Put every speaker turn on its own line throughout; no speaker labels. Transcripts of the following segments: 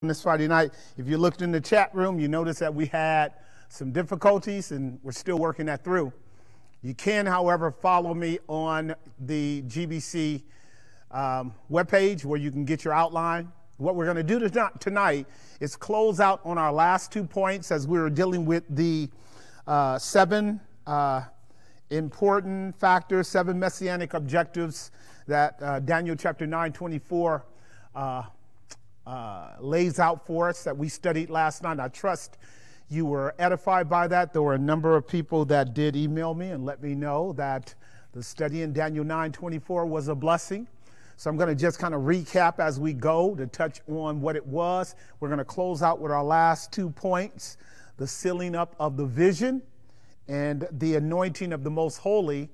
This Friday night. If you looked in the chat room, you noticed that we had some difficulties and we're still working that through. You can, however, follow me on the GBC webpage where you can get your outline. What we're going to do tonight is close out on our last 2 points as we were dealing with the 7 important factors, 7 messianic objectives that Daniel chapter 9:24 lays out for us that we studied last night. I trust you were edified by that. There were a number of people that did email me and let me know that the study in Daniel 9:24 was a blessing. So I'm going to just kind of recap as we go to touch on what it was. We're going to close out with our last 2 points, the sealing up of the vision and the anointing of the most holy.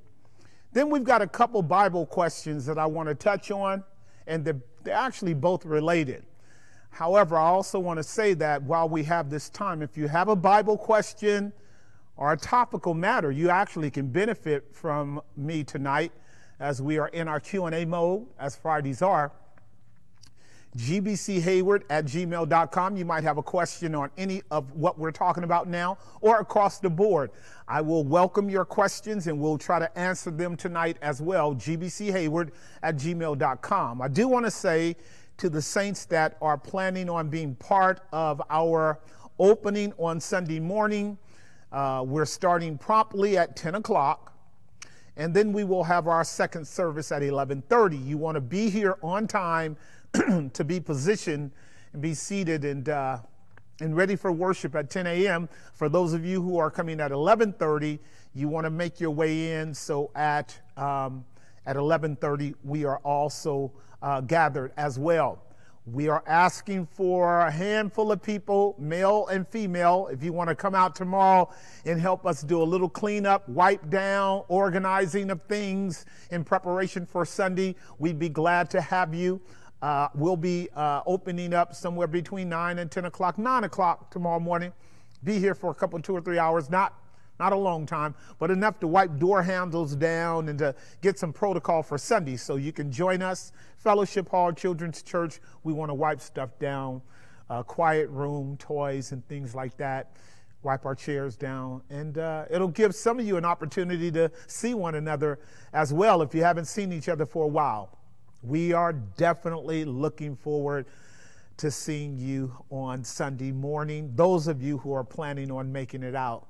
Then we've got a couple Bible questions that I want to touch on, and they're actually both related. However, I also want to say that while we have this time, if you have a Bible question or a topical matter, you actually can benefit from me tonight as we are in our Q&A mode, as Fridays are. gbchayward@gmail.com. You might have a question on any of what we're talking about now or across the board. I will welcome your questions and we'll try to answer them tonight as well. gbchayward@gmail.com. I do want to say to the saints that are planning on being part of our opening on Sunday morning, we're starting promptly at 10 o'clock, and then we will have our second service at 11:30. You want to be here on time to be positioned and be seated and ready for worship at 10 a.m. For those of you who are coming at 11:30, you want to make your way in. So at 11:30, we are also gathered as well. We are asking for a handful of people, male and female, if you want to come out tomorrow and help us do a little cleanup, wipe down, organizing of things in preparation for Sunday. We'd be glad to have you. We'll be opening up somewhere between 9 and 10 o'clock, 9 o'clock tomorrow morning. Be here for a couple, 2 or 3 hours, not a long time, but enough to wipe door handles down and to get some protocol for Sunday. So you can join us, Fellowship Hall, Children's Church. We want to wipe stuff down, quiet room, toys and things like that. Wipe our chairs down. And it'll give some of you an opportunity to see one another as well if you haven't seen each other for a while. We are definitely looking forward to seeing you on Sunday morning, those of you who are planning on making it out.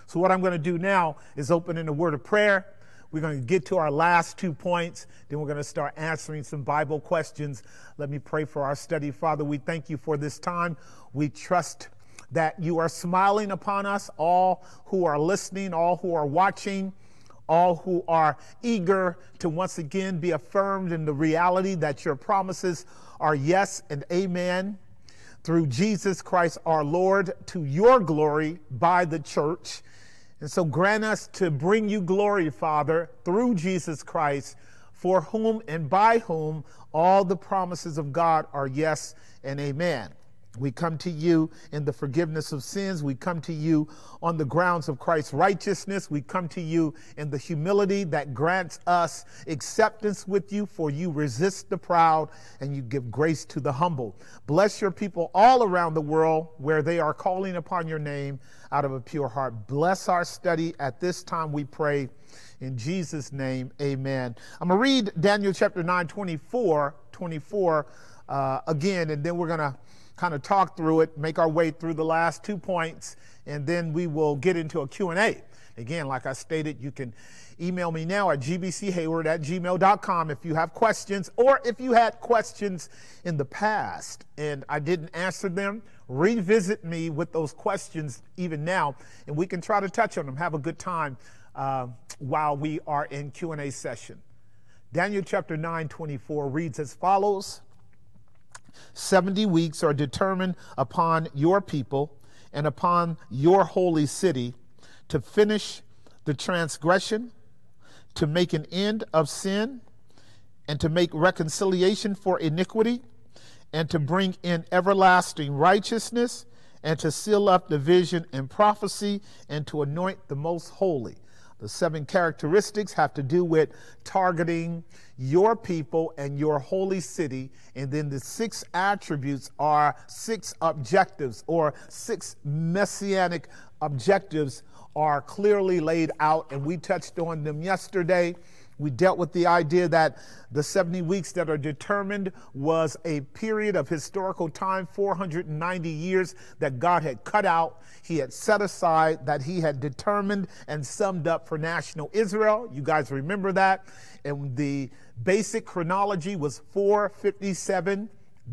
So what I'm going to do now is open in a word of prayer. We're going to get to our last 2 points. Then we're going to start answering some Bible questions. Let me pray for our study. Father, we thank you for this time. We trust that you are smiling upon us, all who are listening, all who are watching, all who are eager to once again be affirmed in the reality that your promises are yes and amen. Through Jesus Christ our Lord, to your glory by the church. And so grant us to bring you glory, Father, through Jesus Christ, for whom and by whom all the promises of God are yes and amen. We come to you in the forgiveness of sins. We come to you on the grounds of Christ's righteousness. We come to you in the humility that grants us acceptance with you, for you resist the proud and you give grace to the humble. Bless your people all around the world where they are calling upon your name out of a pure heart. Bless our study at this time, we pray. In Jesus' name, amen. I'm going to read Daniel chapter 9:24 again, and then we're going to kind of talk through it, make our way through the last 2 points, and then we will get into a Q&A. Again, like I stated, you can email me now at gbchayward@gmail.com if you have questions, or if you had questions in the past and I didn't answer them, revisit me with those questions even now, and we can try to touch on them, have a good time while we are in Q&A session. Daniel chapter 9:24 reads as follows. 70 weeks are determined upon your people and upon your holy city to finish the transgression, to make an end of sin, and to make reconciliation for iniquity, and to bring in everlasting righteousness, and to seal up the vision and prophecy, and to anoint the most holy. The 7 characteristics have to do with targeting your people and your holy city. And then the 6 attributes are 6 objectives, or 6 messianic objectives are clearly laid out. And we touched on them yesterday. We dealt with the idea that the 70 weeks that are determined was a period of historical time, 490 years that God had cut out. He had set aside, that he had determined and summed up for national Israel. You guys remember that? And the basic chronology was 457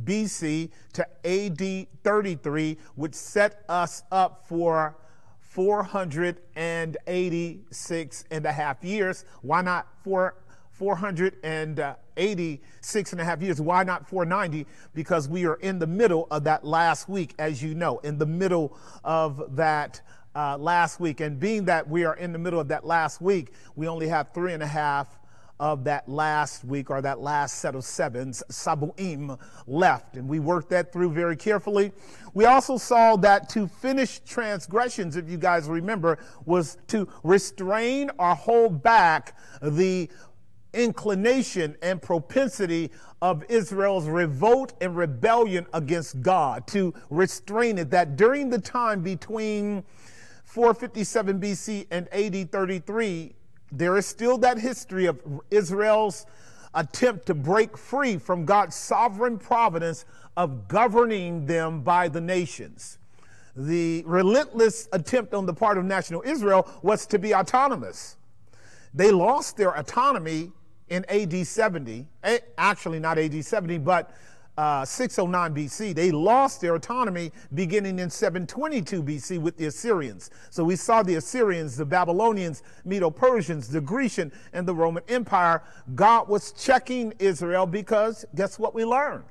BC to AD 33, which set us up for 486 and a half years. Why not 486 and a half years? Why not 490? Because we are in the middle of that last week, as you know, in the middle of that last week. And being that we are in the middle of that last week, we only have 3.5 of that last week, or that last set of 7s, Sabuim, left. And we worked that through very carefully. We also saw that to finish transgressions, if you guys remember, was to restrain or hold back the inclination and propensity of Israel's revolt and rebellion against God, to restrain it, that during the time between 457 BC and AD 33, there is still that history of Israel's attempt to break free from God's sovereign providence of governing them by the nations. The relentless attempt on the part of national Israel was to be autonomous. They lost their autonomy in AD 70, actually not AD 70, but 609 BC. They lost their autonomy beginning in 722 BC with the Assyrians. So we saw the Assyrians, the Babylonians, Medo-Persians, the Grecian, and the Roman Empire. God was checking Israel because guess what we learned?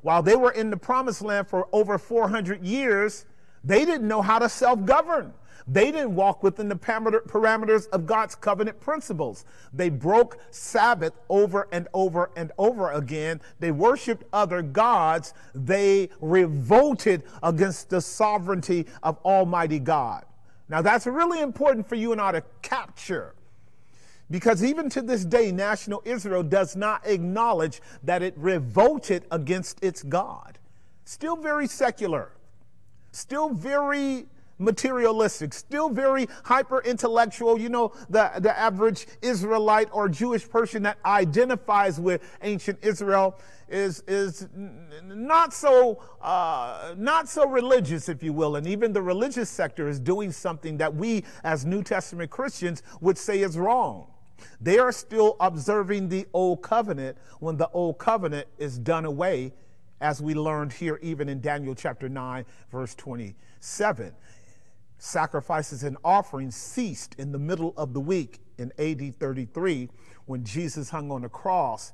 While they were in the promised land for over 400 years, they didn't know how to self-govern. They didn't walk within the parameters of God's covenant principles. They broke Sabbath over and over and over again. They worshiped other gods. They revolted against the sovereignty of Almighty God. Now, that's really important for you and I to capture, because even to this day, national Israel does not acknowledge that it revolted against its God. Still very secular, still very materialistic, still very hyper-intellectual. You know, the average Israelite or Jewish person that identifies with ancient Israel is not so religious, if you will. And even the religious sector is doing something that we as New Testament Christians would say is wrong. They are still observing the old covenant when the old covenant is done away, as we learned here even in Daniel chapter 9, verse 27. Sacrifices and offerings ceased in the middle of the week in AD 33 when Jesus hung on the cross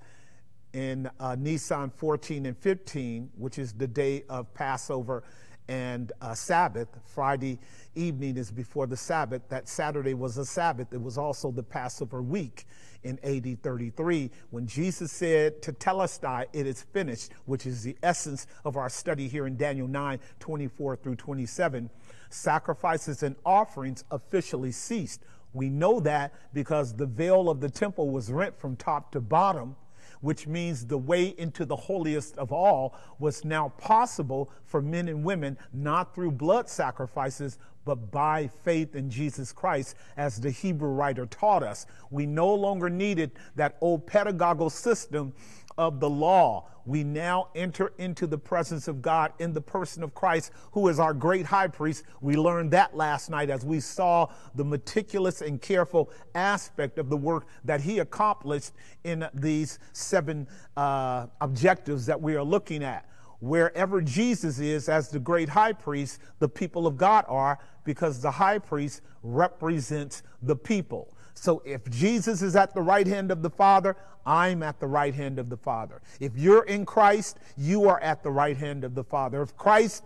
in Nisan 14 and 15, which is the day of Passover and Sabbath. Friday evening is before the Sabbath. That Saturday was a Sabbath. It was also the Passover week in AD 33 when Jesus said to Telestai, "It is finished," which is the essence of our study here in Daniel 9, 24 through 27. Sacrifices and offerings officially ceased. We know that because the veil of the temple was rent from top to bottom, which means the way into the holiest of all was now possible for men and women, not through blood sacrifices, but by faith in Jesus Christ, as the Hebrew writer taught us. We no longer needed that old pedagogical system of the law. We now enter into the presence of God in the person of Christ, who is our great high priest. We learned that last night as we saw the meticulous and careful aspect of the work that he accomplished in these 7 objectives that we are looking at. Wherever Jesus is as the great high priest, the people of God are, because the high priest represents the people. So if Jesus is at the right hand of the Father, I'm at the right hand of the Father. If you're in Christ, you are at the right hand of the Father. If Christ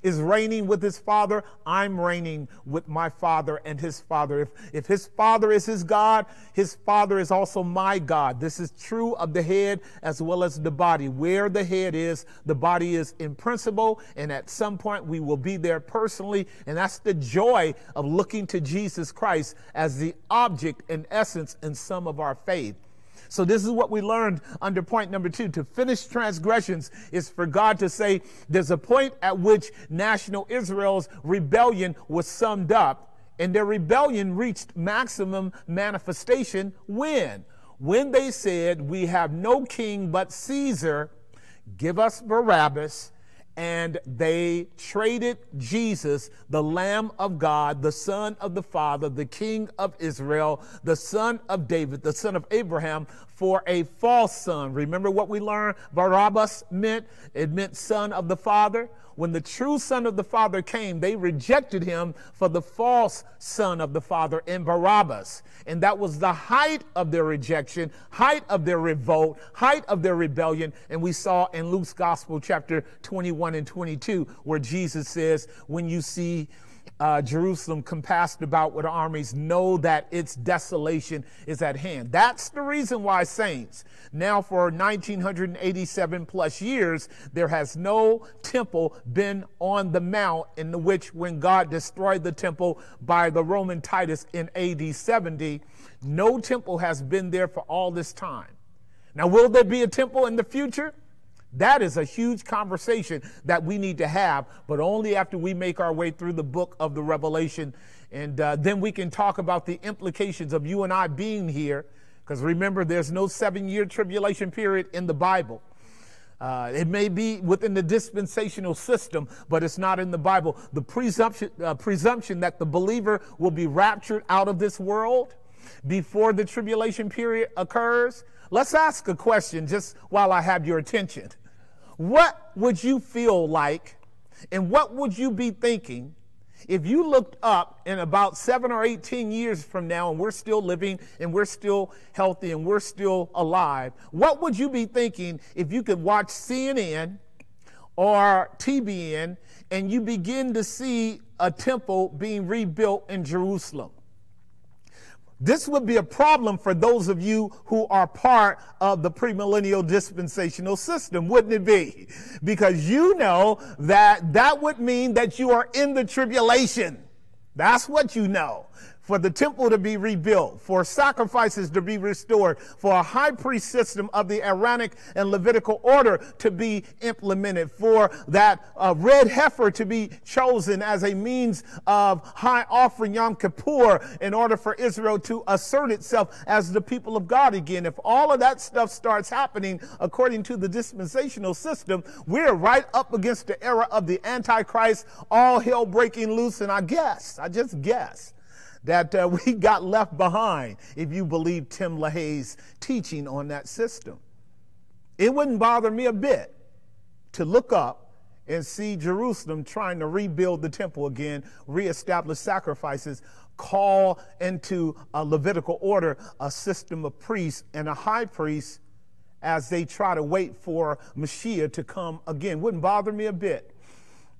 is reigning with his Father, I'm reigning with my Father and his Father. If his Father is his God, his Father is also my God. This is true of the head as well as the body. Where the head is, the body is in principle, and at some point we will be there personally, and that's the joy of looking to Jesus Christ as the object and essence and sum of our faith. So this is what we learned under point number 2. To finish transgressions is for God to say there's a point at which national Israel's rebellion was summed up, and their rebellion reached maximum manifestation when? When they said, we have no king but Caesar, give us Barabbas. And they traded Jesus, the Lamb of God, the Son of the Father, the King of Israel, the Son of David, the Son of Abraham, for a false son. Remember what we learned Barabbas meant? It meant son of the Father. When the true Son of the Father came, they rejected him for the false Son of the Father in Barabbas. And that was the height of their rejection, height of their revolt, height of their rebellion. And we saw in Luke's Gospel, chapter 21 and 22, where Jesus says, when you see Jerusalem compassed about with armies, know that its desolation is at hand. That's the reason why, saints, now for 1987 plus years, there has no temple been on the mount, in which when God destroyed the temple by the Roman Titus in AD 70, no temple has been there for all this time. Now, will there be a temple in the future? That is a huge conversation that we need to have, but only after we make our way through the book of the Revelation. And then we can talk about the implications of you and I being here, because remember, there's no 7-year tribulation period in the Bible. It may be within the dispensational system, but it's not in the Bible. The presumption that the believer will be raptured out of this world before the tribulation period occurs. Let's ask a question just while I have your attention. What would you feel like, and what would you be thinking if you looked up in about 7 or 18 years from now and we're still living and we're still healthy and we're still alive? What would you be thinking if you could watch CNN or TBN and you begin to see a temple being rebuilt in Jerusalem? This would be a problem for those of you who are part of the premillennial dispensational system, wouldn't it be? Because you know that that would mean that you are in the tribulation. That's what you know. For the temple to be rebuilt, for sacrifices to be restored, for a high priest system of the Aaronic and Levitical order to be implemented, for that red heifer to be chosen as a means of high offering Yom Kippur in order for Israel to assert itself as the people of God again. If all of that stuff starts happening according to the dispensational system, we're right up against the era of the Antichrist, all hell breaking loose. And I just guess, that we got left behind if you believe Tim LaHaye's teaching on that system. It wouldn't bother me a bit to look up and see Jerusalem trying to rebuild the temple again, reestablish sacrifices, call into a Levitical order a system of priests and a high priest as they try to wait for Mashiach to come again. Wouldn't bother me a bit.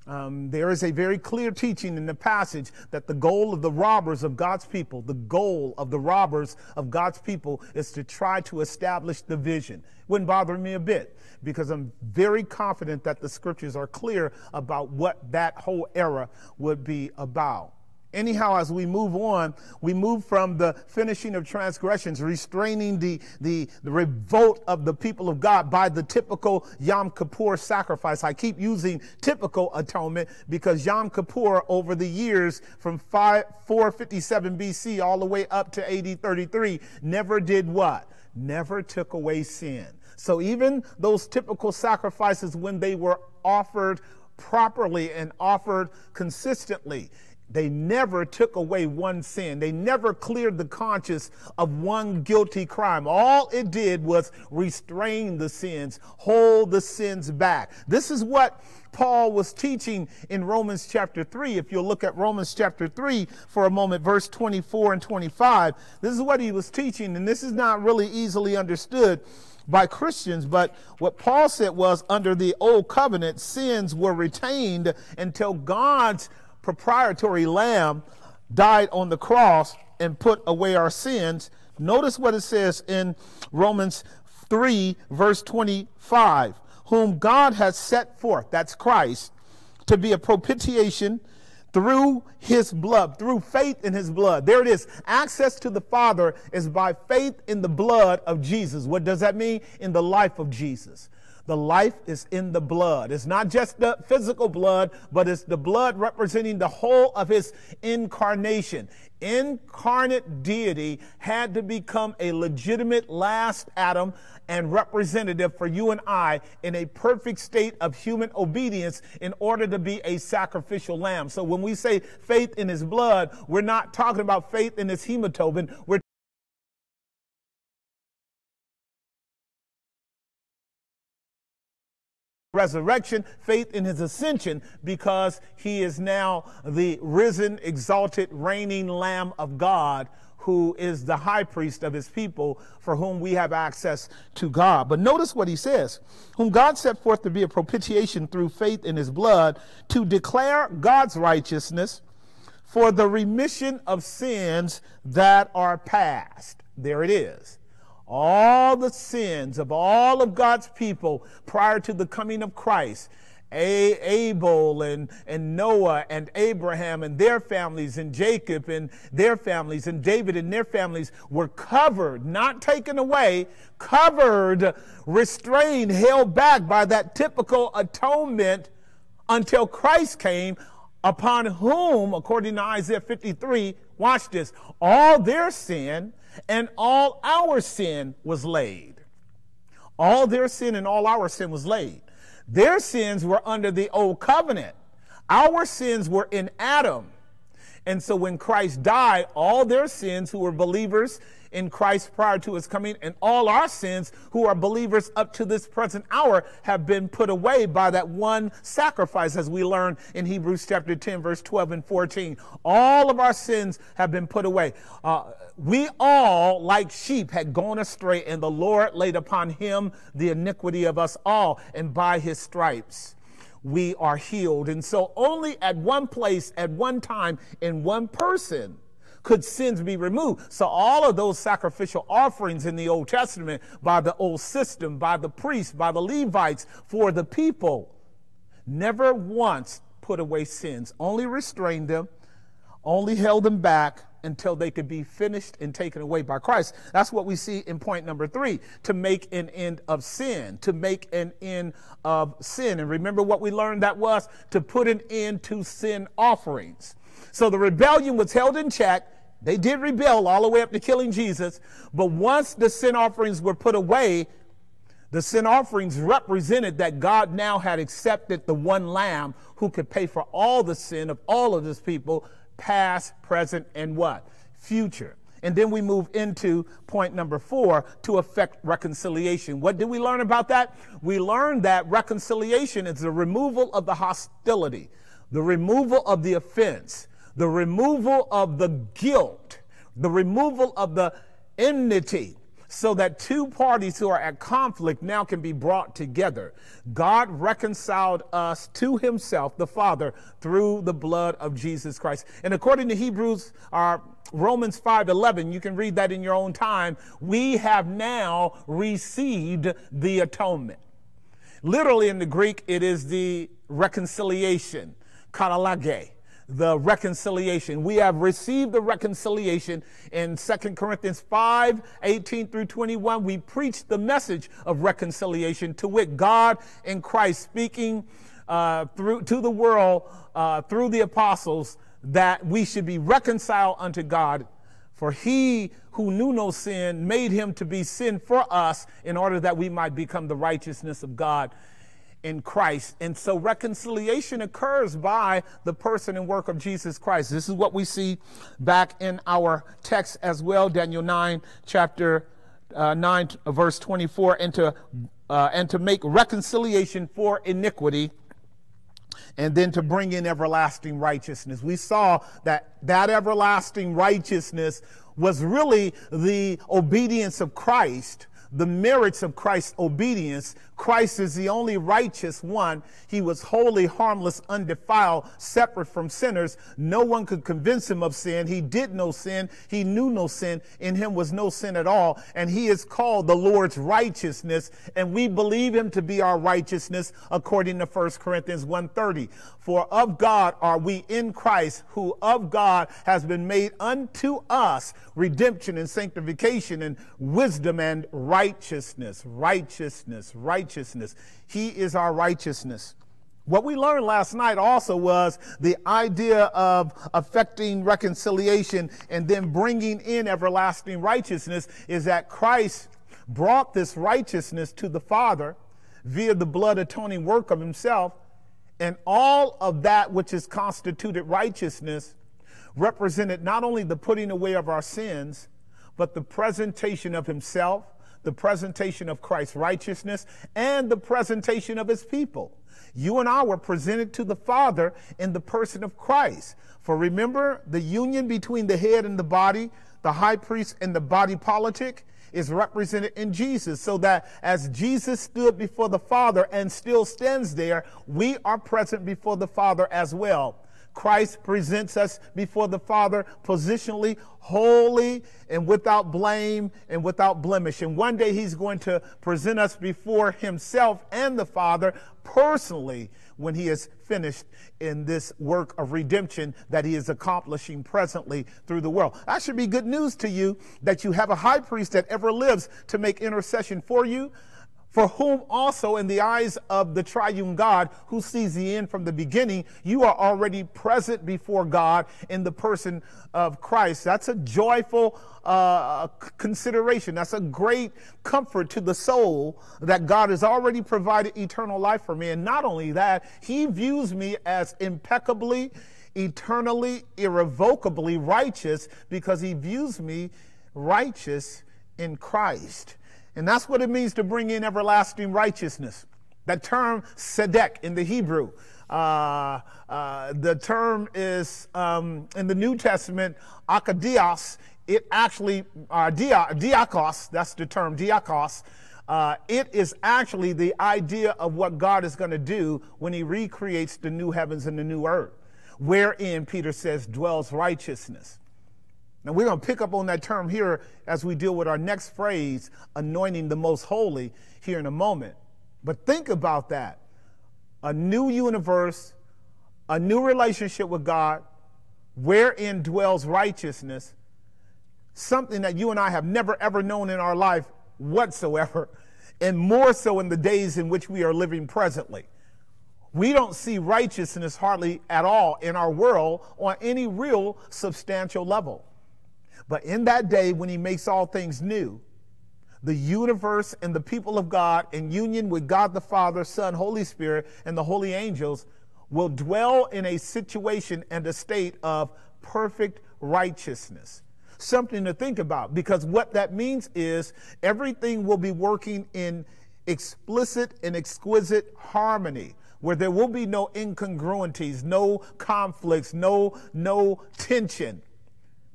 There is a very clear teaching in the passage that the goal of the robbers of God's people, the goal of the robbers of God's people is to try to establish division. Wouldn't bother me a bit, because I'm very confident that the scriptures are clear about what that whole era would be about. Anyhow, as we move on, we move from the finishing of transgressions, restraining the revolt of the people of God by the typical Yom Kippur sacrifice. I keep using typical atonement because Yom Kippur over the years from 457 BC all the way up to AD 33 never did what? Never took away sin. So even those typical sacrifices, when they were offered properly and offered consistently, they never took away one sin. They never cleared the conscience of one guilty crime. All it did was restrain the sins, hold the sins back. This is what Paul was teaching in Romans chapter 3. If you'll look at Romans chapter 3 for a moment, verse 24 and 25, this is what he was teaching, and this is not really easily understood. by Christians. But what Paul said was, under the old covenant, sins were retained until God's proprietary lamb died on the cross and put away our sins. Notice what it says in Romans 3, verse 25, whom God has set forth, that's Christ, to be a propitiation through his blood, through faith in his blood. There it is. Access to the Father is by faith in the blood of Jesus. What does that mean? In the life of Jesus. The life is in the blood. It's not just the physical blood, but it's the blood representing the whole of his incarnation. Incarnate deity had to become a legitimate last Adam and representative for you and I in a perfect state of human obedience in order to be a sacrificial lamb. So when we say faith in his blood, we're not talking about faith in his hemoglobin. We're resurrection, faith in his ascension, because he is now the risen, exalted, reigning Lamb of God, who is the high priest of his people, for whom we have access to God. But notice what he says, whom God set forth to be a propitiation through faith in his blood, to declare God's righteousness for the remission of sins that are past. There it is. All the sins of all of God's people prior to the coming of Christ, Abel and Noah and Abraham and their families, and Jacob and their families, and David and their families, were covered, not taken away, covered, restrained, held back by that typical atonement until Christ came, upon whom, according to Isaiah 53, watch this, all their sin and all our sin was laid. All their sin and all our sin was laid. Their sins were under the old covenant. Our sins were in Adam. And so when Christ died, all their sins who were believers in Christ prior to his coming, and all our sins who are believers up to this present hour, have been put away by that one sacrifice, as we learn in Hebrews chapter 10, verse 12 and 14. All of our sins have been put away. We all, like sheep, had gone astray, and the Lord laid upon him the iniquity of us all, and by his stripes we are healed. And so only at one place, at one time, in one person, could sins be removed. So all of those sacrificial offerings in the Old Testament, by the old system, by the priests, by the Levites, for the people, never once put away sins, only restrained them, only held them back until they could be finished and taken away by Christ. That's what we see in point number 3, to make an end of sin, to make an end of sin. And remember what we learned that was? To put an end to sin offerings. So the rebellion was held in check. They did rebel all the way up to killing Jesus. But once the sin offerings were put away, the sin offerings represented that God now had accepted the one lamb who could pay for all the sin of all of his people, past, present, and what? Future. And then we move into point number 4, to effect reconciliation. What did we learn about that? We learned that reconciliation is the removal of the hostility, the removal of the offense, the removal of the guilt, the removal of the enmity, so that two parties who are at conflict now can be brought together. God reconciled us to himself, the Father, through the blood of Jesus Christ. And according to Romans 5:11, you can read that in your own time, we have now received the atonement. Literally in the Greek, it is the reconciliation, katalage. The reconciliation. We have received the reconciliation. In 2 Corinthians 5:18 through 21, we preach the message of reconciliation, to wit, God in Christ speaking to the world through the apostles, that we should be reconciled unto God. For he who knew no sin made him to be sin for us, in order that we might become the righteousness of God in Christ. And so reconciliation occurs by the person and work of Jesus Christ. This is what we see back in our text as well, Daniel 9, chapter 9, verse 24, and to make reconciliation for iniquity, and then to bring in everlasting righteousness. We saw that everlasting righteousness was really the obedience of Christ, the merits of Christ's obedience. Christ is the only righteous one. He was holy, harmless, undefiled, separate from sinners. No one could convince him of sin. He did no sin. He knew no sin. In him was no sin at all. And he is called the Lord's righteousness. And we believe him to be our righteousness according to 1 Corinthians 1:30. For of God are we in Christ, who of God has been made unto us redemption and sanctification and wisdom and righteousness. Righteousness. He is our righteousness. What we learned last night also was the idea of affecting reconciliation and then bringing in everlasting righteousness is that Christ brought this righteousness to the Father via the blood atoning work of himself, and all of that which is constituted righteousness represented not only the putting away of our sins, but the presentation of himself, the presentation of Christ's righteousness, and the presentation of his people. You and I were presented to the Father in the person of Christ. For remember, the union between the head and the body, the high priest and the body politic, is represented in Jesus, so that as Jesus stood before the Father and still stands there, we are present before the Father as well. Christ presents us before the Father positionally, holy and without blame and without blemish. And one day he's going to present us before himself and the Father personally when he is finished in this work of redemption that he is accomplishing presently through the world. That should be good news to you, that you have a high priest that ever lives to make intercession for you, for whom also in the eyes of the triune God, who sees the end from the beginning, you are already present before God in the person of Christ. That's a joyful consideration. That's a great comfort to the soul, that God has already provided eternal life for me. And not only that, he views me as impeccably, eternally, irrevocably righteous, because he views me righteous in Christ. And that's what it means to bring in everlasting righteousness. That term, tzedek, in the Hebrew. The term is, in the New Testament, akadios. It actually, diakos, that's the term, diakos. It is actually the idea of what God is going to do when he recreates the new heavens and the new earth, wherein, Peter says, dwells righteousness. Now, we're going to pick up on that term here as we deal with our next phrase, anointing the most holy, here in a moment. But think about that. A new universe, a new relationship with God, wherein dwells righteousness, something that you and I have never, ever known in our life whatsoever, and more so in the days in which we are living presently. We don't see righteousness hardly at all in our world on any real substantial level. But in that day when he makes all things new, the universe and the people of God in union with God the Father, Son, Holy Spirit, and the holy angels will dwell in a situation and a state of perfect righteousness. Something to think about, because what that means is everything will be working in explicit and exquisite harmony, where there will be no incongruities, no conflicts, no tension.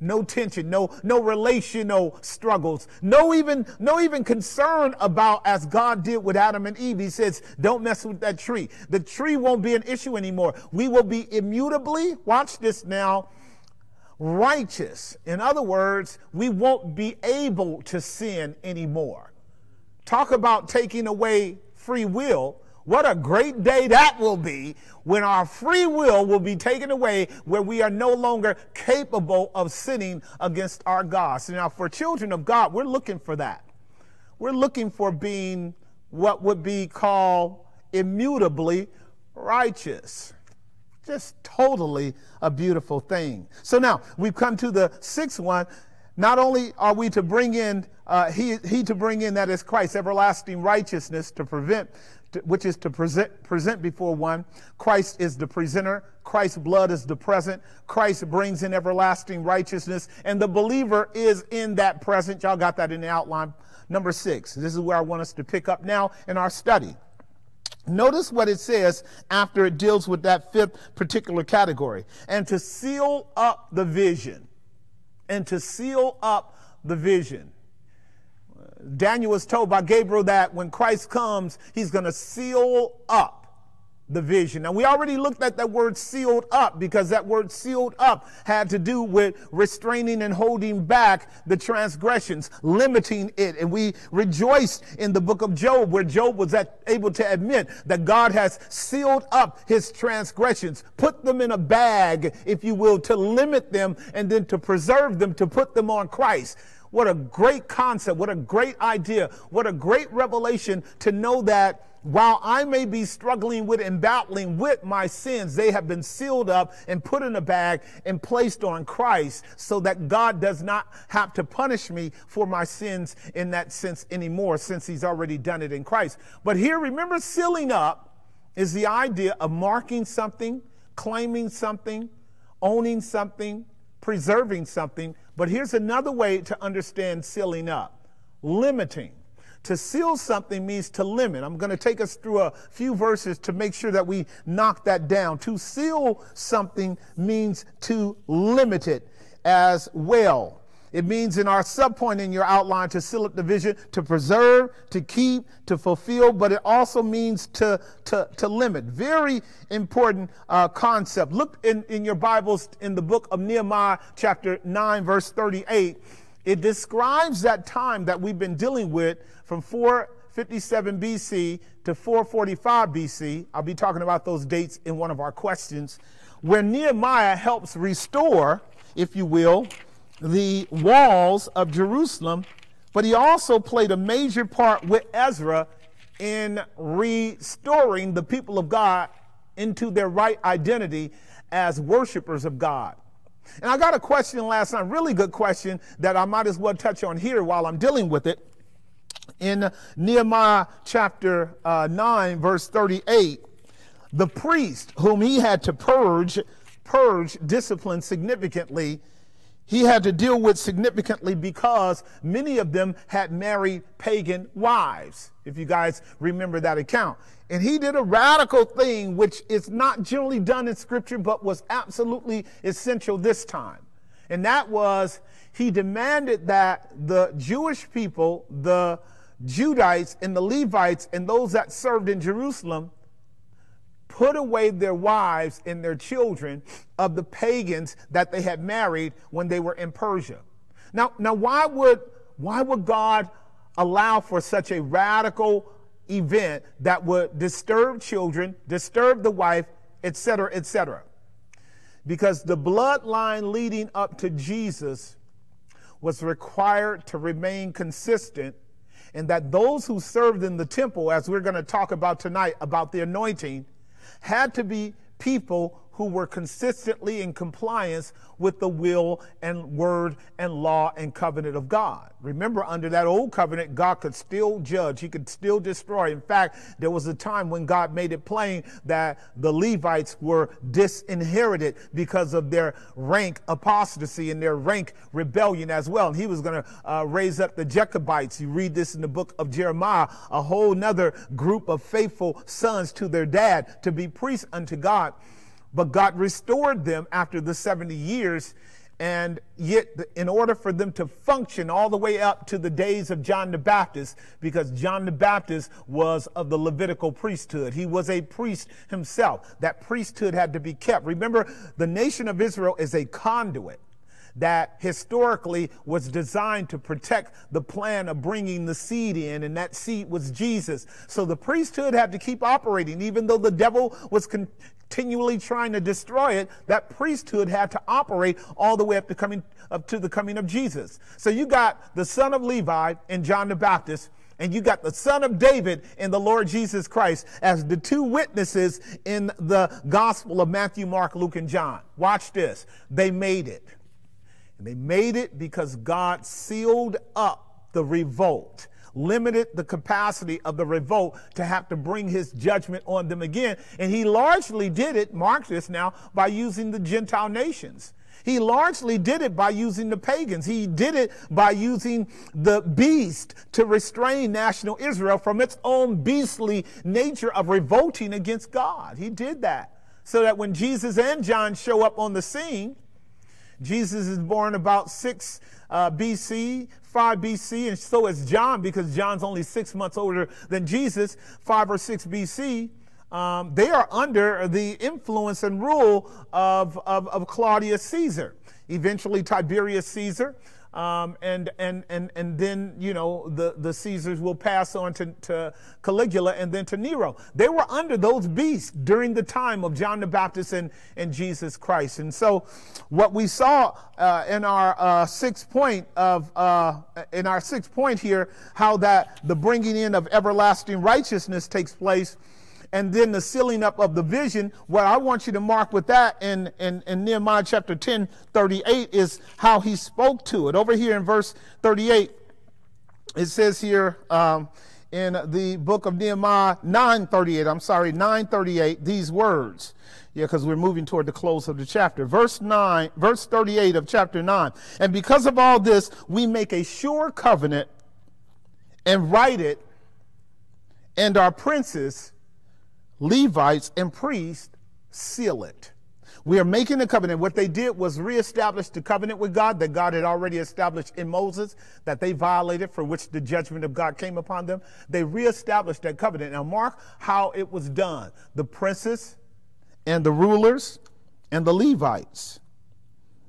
No tension, no relational struggles, no even concern about, as God did with Adam and Eve. He says, don't mess with that tree. The tree won't be an issue anymore. We will be immutably, watch this now, righteous. In other words, we won't be able to sin anymore. Talk about taking away free will. What a great day that will be when our free will be taken away, where we are no longer capable of sinning against our God. So now for children of God, we're looking for that. We're looking for being what would be called immutably righteous. Just totally a beautiful thing. So now we've come to the sixth one. Not only are we to bring in, he to bring in, that is Christ, everlasting righteousness to prevent, which is to present before one. Christ is the presenter. Christ's blood is the present. Christ brings in everlasting righteousness, and the believer is in that present. Y'all got that in the outline. Number 6. This is where I want us to pick up now in our study. Notice what it says after it deals with that 5th particular category. And to seal up the vision. And to seal up the vision. Daniel was told by Gabriel that when Christ comes, he's going to seal up the vision. Now, we already looked at that word sealed up, because that word sealed up had to do with restraining and holding back the transgressions, limiting it. And we rejoiced in the book of Job, where Job was able to admit that God has sealed up his transgressions, put them in a bag, if you will, to limit them and then to preserve them, to put them on Christ. What a great concept. What a great idea. What a great revelation to know that while I may be struggling with and battling with my sins, they have been sealed up and put in a bag and placed on Christ, so that God does not have to punish me for my sins in that sense anymore, since he's already done it in Christ. But here, remember, sealing up is the idea of marking something, claiming something, owning something, preserving something. But here's another way to understand sealing up: limiting. To seal something means to limit. I'm going to take us through a few verses to make sure that we knock that down. To seal something means to limit it as well. It means, in our subpoint in your outline, to seal up the vision, to preserve, to keep, to fulfill, but it also means to limit. Very important concept. Look in your Bibles in the book of Nehemiah, chapter 9, verse 38. It describes that time that we've been dealing with from 457 BC to 445 BC. I'll be talking about those dates in one of our questions, where Nehemiah helps restore, if you will, the walls of Jerusalem, but he also played a major part with Ezra in restoring the people of God into their right identity as worshipers of God. And I got a question last night, really good question, that I might as well touch on here while I'm dealing with it. In Nehemiah chapter 9, verse 38, the priest whom he had to purge, discipline significantly, he had to deal with significantly, because many of them had married pagan wives, if you guys remember that account. And he did a radical thing, which is not generally done in Scripture, but was absolutely essential this time. And that was, he demanded that the Jewish people, the Judites and the Levites and those that served in Jerusalem, put away their wives and their children of the pagans that they had married when they were in Persia. Now why would God allow for such a radical event that would disturb children, disturb the wife, etc., etc.? Because the bloodline leading up to Jesus was required to remain consistent, and that those who served in the temple, as we're going to talk about tonight, about the anointing, had to be people who were consistently in compliance with the will and word and law and covenant of God. Remember, under that old covenant, God could still judge. He could still destroy. In fact, there was a time when God made it plain that the Levites were disinherited because of their rank apostasy and their rank rebellion as well. And he was going to raise up the Jacobites. You read this in the book of Jeremiah, a whole nother group of faithful sons to their dad to be priests unto God. But God restored them after the 70 years, and yet in order for them to function all the way up to the days of John the Baptist, because John the Baptist was of the Levitical priesthood. He was a priest himself. That priesthood had to be kept. Remember, the nation of Israel is a conduit that historically was designed to protect the plan of bringing the seed in, and that seed was Jesus. So the priesthood had to keep operating, even though the devil was continually trying to destroy it. That priesthood had to operate all the way up to the coming of Jesus. So you got the son of Levi in John the Baptist, and you got the son of David in the Lord Jesus Christ as the two witnesses in the gospel of Matthew, Mark, Luke, and John. Watch this. They made it. And they made it because God sealed up the revolt, limited the capacity of the revolt to have to bring his judgment on them again. And he largely did it, mark this now, by using the Gentile nations. He largely did it by using the pagans. He did it by using the beast to restrain national Israel from its own beastly nature of revolting against God. He did that so that when Jesus and John show up on the scene, Jesus is born about 6 BC, 5 BC, and so is John, because John's only 6 months older than Jesus, 5 or 6 BC. They are under the influence and rule of Claudius Caesar, eventually Tiberius Caesar. And then, you know, the Caesars will pass on to Caligula and then to Nero. They were under those beasts during the time of John the Baptist and Jesus Christ. And so what we saw in our sixth point here, how that the bringing in of everlasting righteousness takes place, and then the sealing up of the vision. What I want you to mark with that in Nehemiah chapter 10:38 is how he spoke to it. Over here in verse 38, it says here in the book of Nehemiah 9:38, these words. Yeah, because we're moving toward the close of the chapter. Verse 38 of chapter 9. And because of all this, we make a sure covenant and write it, and our princes, Levites, and priests seal it. We are making a covenant. What they did was reestablish the covenant with God that God had already established in Moses, that they violated, for which the judgment of God came upon them. They reestablished that covenant. Now mark how it was done. The princes and the rulers and the Levites,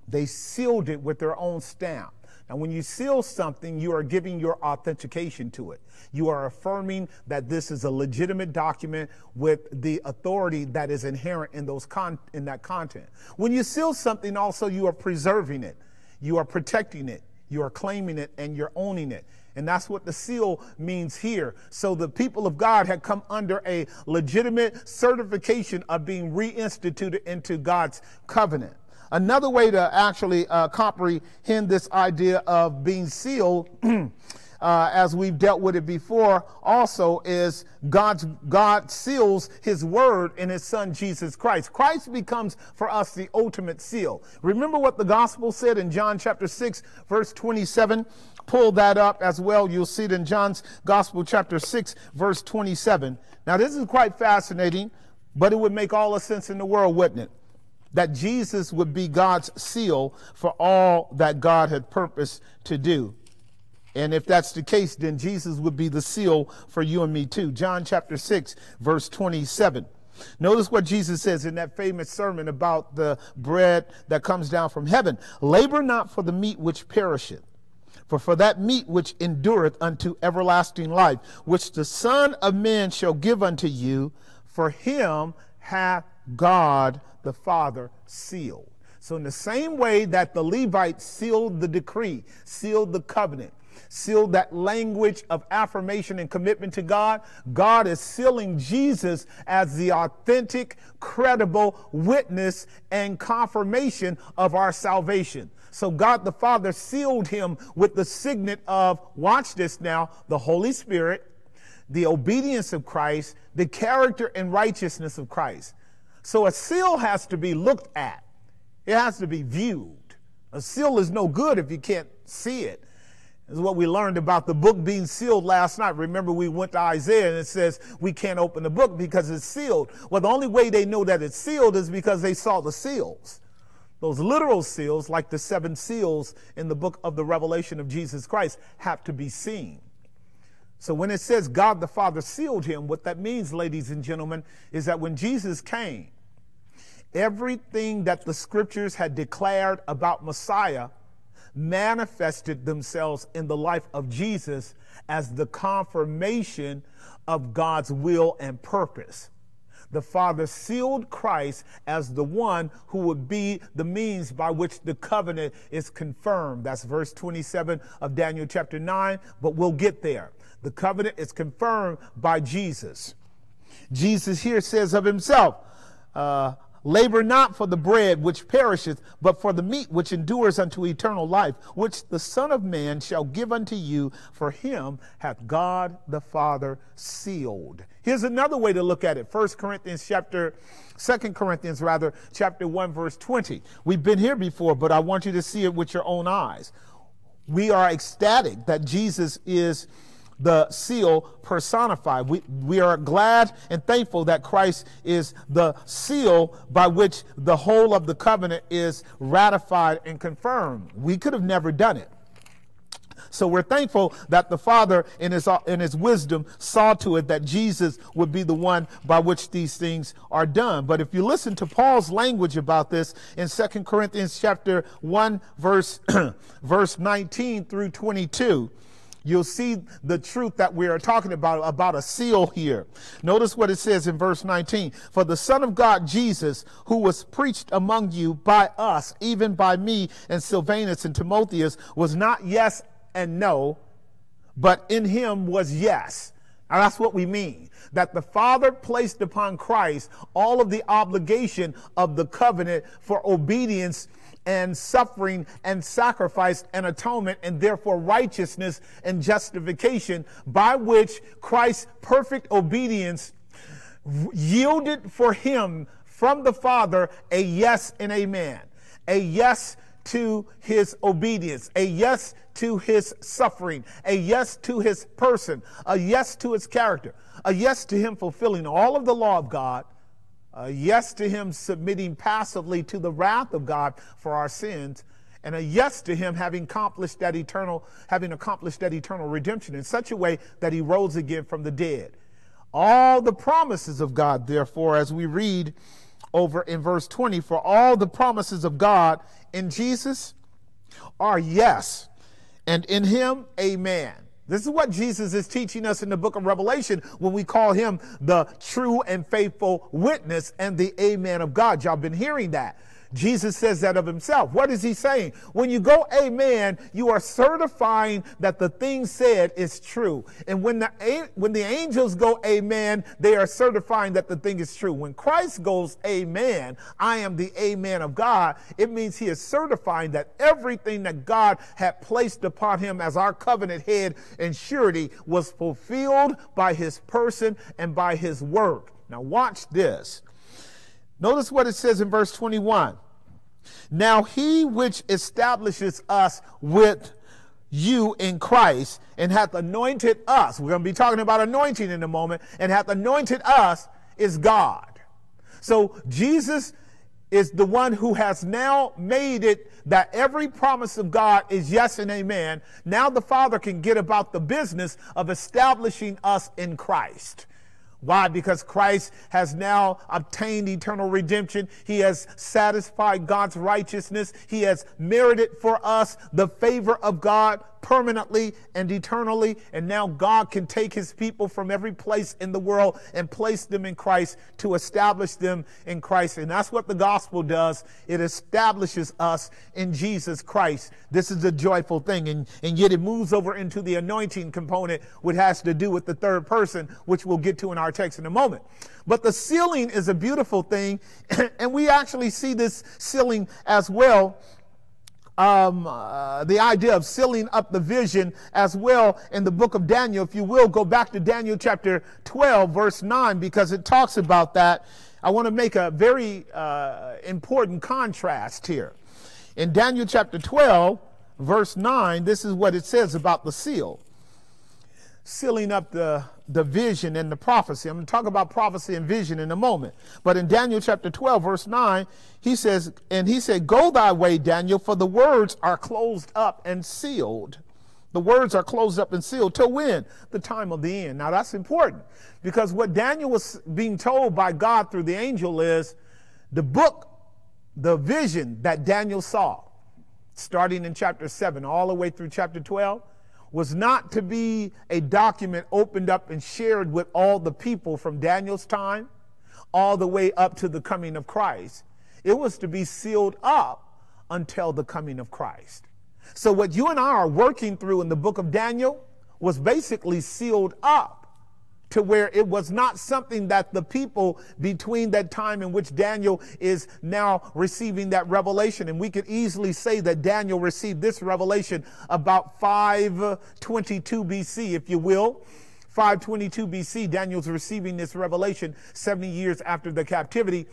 they sealed it with their own stamp. And when you seal something, you are giving your authentication to it. You are affirming that this is a legitimate document with the authority that is inherent in that content. When you seal something, also you are preserving it. You are protecting it. You are claiming it, and you're owning it. And that's what the seal means here. So the people of God had come under a legitimate certification of being reinstituted into God's covenant. Another way to actually comprehend this idea of being sealed, as we've dealt with it before, also is God seals his word in his son, Jesus Christ. Christ becomes for us the ultimate seal. Remember what the gospel said in John chapter 6, verse 27? Pull that up as well. You'll see it in John's gospel, chapter 6, verse 27. Now, this is quite fascinating, but it would make all the sense in the world, wouldn't it? That Jesus would be God's seal for all that God had purposed to do. And if that's the case, then Jesus would be the seal for you and me too. John chapter 6, verse 27. Notice what Jesus says in that famous sermon about the bread that comes down from heaven. Labor not for the meat which perisheth, but for that meat which endureth unto everlasting life, which the Son of Man shall give unto you, for him hath God the Father sealed. So in the same way that the Levites sealed the decree, sealed the covenant, sealed that language of affirmation and commitment to God, God is sealing Jesus as the authentic, credible witness and confirmation of our salvation. So God the Father sealed him with the signet of, watch this now, the Holy Spirit, the obedience of Christ, the character and righteousness of Christ. So a seal has to be looked at. It has to be viewed. A seal is no good if you can't see it. This is what we learned about the book being sealed last night. Remember, we went to Isaiah and it says we can't open the book because it's sealed. Well, the only way they know that it's sealed is because they saw the seals. Those literal seals, like the 7 seals in the book of the Revelation of Jesus Christ, have to be seen. So when it says God the Father sealed him, what that means, ladies and gentlemen, is that when Jesus came, everything that the scriptures had declared about Messiah manifested themselves in the life of Jesus as the confirmation of God's will and purpose. The Father sealed Christ as the one who would be the means by which the covenant is confirmed. That's verse 27 of Daniel chapter 9, but we'll get there. The covenant is confirmed by Jesus. Jesus here says of himself, labor not for the bread which perisheth, but for the meat which endures unto eternal life, which the Son of Man shall give unto you, for him hath God the Father sealed. Here's another way to look at it. 2 Corinthians chapter 1, verse 20. We've been here before, but I want you to see it with your own eyes. We are ecstatic that Jesus is the seal personified. We are glad and thankful that Christ is the seal by which the whole of the covenant is ratified and confirmed. We could have never done it. So we're thankful that the Father in his wisdom saw to it that Jesus would be the one by which these things are done. But if you listen to Paul's language about this in 2 Corinthians chapter 1, verse 19 through 22, you'll see the truth that we are talking about a seal here. Notice what it says in verse 19. For the Son of God, Jesus, who was preached among you by us, even by me and Silvanus and Timotheus, was not yes and no, but in him was yes. And that's what we mean, that the Father placed upon Christ all of the obligation of the covenant for obedience and suffering and sacrifice and atonement, and therefore righteousness and justification, by which Christ's perfect obedience yielded for him from the Father a yes and amen, a yes to his obedience, a yes to his suffering, a yes to his person, a yes to his character, a yes to him fulfilling all of the law of God, a yes to him submitting passively to the wrath of God for our sins, and a yes to him having accomplished that eternal redemption in such a way that he rose again from the dead. All the promises of God, therefore, as we read over in verse 20, for all the promises of God in Jesus are yes, and in him, amen. This is what Jesus is teaching us in the book of Revelation when we call him the true and faithful witness and the amen of God. Y'all been hearing that. Jesus says that of himself. What is he saying? When you go amen, you are certifying that the thing said is true. And when the angels go amen, they are certifying that the thing is true. When Christ goes amen, I am the amen of God, it means he is certifying that everything that God had placed upon him as our covenant head and surety was fulfilled by his person and by his work. Now watch this. Notice what it says in verse 21. Now he which establishes us with you in Christ and hath anointed us, we're going to be talking about anointing in a moment, and hath anointed us is God. So Jesus is the one who has now made it that every promise of God is yes and amen. Now the Father can get about the business of establishing us in Christ. Why? Because Christ has now obtained eternal redemption. He has satisfied God's righteousness. He has merited for us the favor of God permanently and eternally. And now God can take his people from every place in the world and place them in Christ to establish them in Christ. And that's what the gospel does. It establishes us in Jesus Christ. This is a joyful thing. And yet it moves over into the anointing component, which has to do with the third person, which we'll get to in our text in a moment. But the sealing is a beautiful thing. And we actually see this sealing as well. The idea of sealing up the vision as well in the book of Daniel. If you will, go back to Daniel chapter 12, verse 9, because it talks about that. I want to make a very important contrast here. In Daniel chapter 12, verse 9, this is what it says about the seal. Sealing up the vision and the prophecy. I'm going to talk about prophecy and vision in a moment. But in Daniel chapter 12, verse 9, he says, and he said, go thy way, Daniel, for the words are closed up and sealed. The words are closed up and sealed till when? The time of the end. Now that's important, because what Daniel was being told by God through the angel is the book, the vision that Daniel saw, starting in chapter 7 all the way through chapter 12, was not to be a document opened up and shared with all the people from Daniel's time all the way up to the coming of Christ. It was to be sealed up until the coming of Christ. So what you and I are working through in the book of Daniel was basically sealed up to where it was not something that the people between that time in which Daniel is now receiving that revelation. And we could easily say that Daniel received this revelation about 522 BC, if you will. 522 BC, Daniel's receiving this revelation 70 years after the captivity.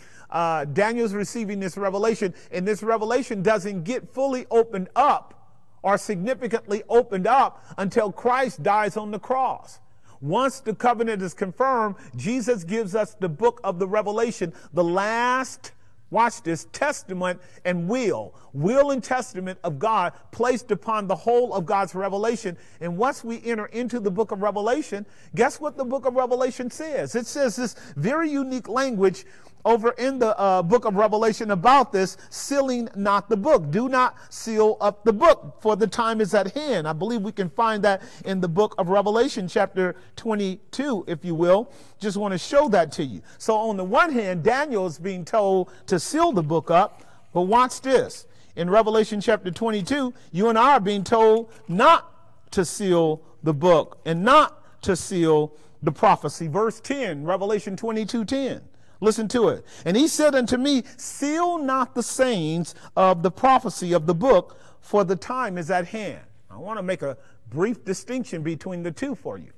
Daniel's receiving this revelation, and this revelation doesn't get fully opened up are significantly opened up until Christ dies on the cross. Once the covenant is confirmed, Jesus gives us the book of the Revelation, the last, watch this, testament and will and testament of God placed upon the whole of God's revelation. And once we enter into the book of Revelation, guess what the book of Revelation says? It says this very unique language over in the book of Revelation about this: sealing not the book. Do not seal up the book, for the time is at hand. I believe we can find that in the book of Revelation, chapter 22, if you will. Just want to show that to you. So on the one hand, Daniel is being told to seal the book up, but watch this. In Revelation chapter 22, you and I are being told not to seal the book and not to seal the prophecy. Verse 10, Revelation 22:10. Listen to it. And he said unto me, seal not the sayings of the prophecy of the book, for the time is at hand. I want to make a brief distinction between the two for you.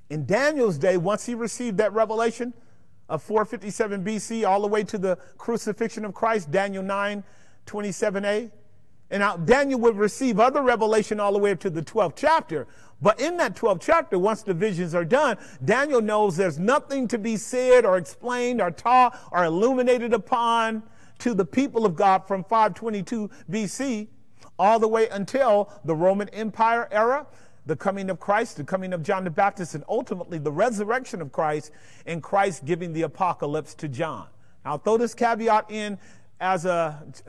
In Daniel's day, once he received that revelation of 457 BC all the way to the crucifixion of Christ, Daniel 9:27a, and now Daniel would receive other revelation all the way up to the 12th chapter. But in that 12th chapter, once the visions are done, Daniel knows there's nothing to be said or explained or taught or illuminated upon to the people of God from 522 BC all the way until the Roman Empire era, the coming of Christ, the coming of John the Baptist, and ultimately the resurrection of Christ, and Christ giving the apocalypse to John. Now, I'll throw this caveat in as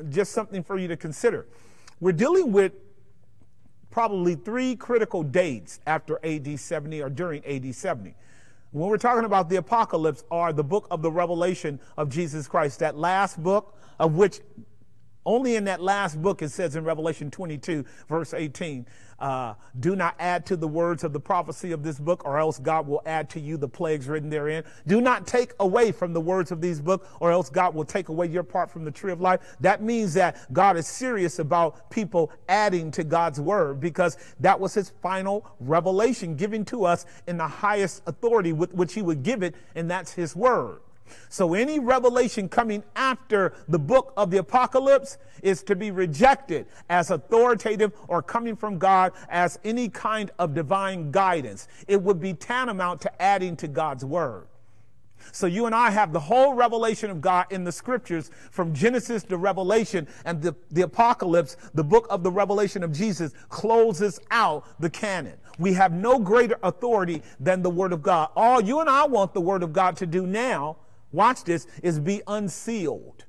just something for you to consider. We're dealing with probably 3 critical dates after AD 70 or during AD 70. When we're talking about the apocalypse, are the book of the Revelation of Jesus Christ, that last book of which only in that last book it says in Revelation 22, verse 18, do not add to the words of the prophecy of this book, or else God will add to you the plagues written therein. Do not take away from the words of these books, or else God will take away your part from the tree of life. That means that God is serious about people adding to God's word, because that was his final revelation given to us in the highest authority with which he would give it, and that's his word. So any revelation coming after the book of the apocalypse is to be rejected as authoritative or coming from God as any kind of divine guidance. It would be tantamount to adding to God's word. So you and I have the whole revelation of God in the scriptures from Genesis to Revelation, and the apocalypse, the book of the revelation of Jesus, closes out the canon. We have no greater authority than the word of God. All you and I want the word of God to do now, watch this, is be unsealed.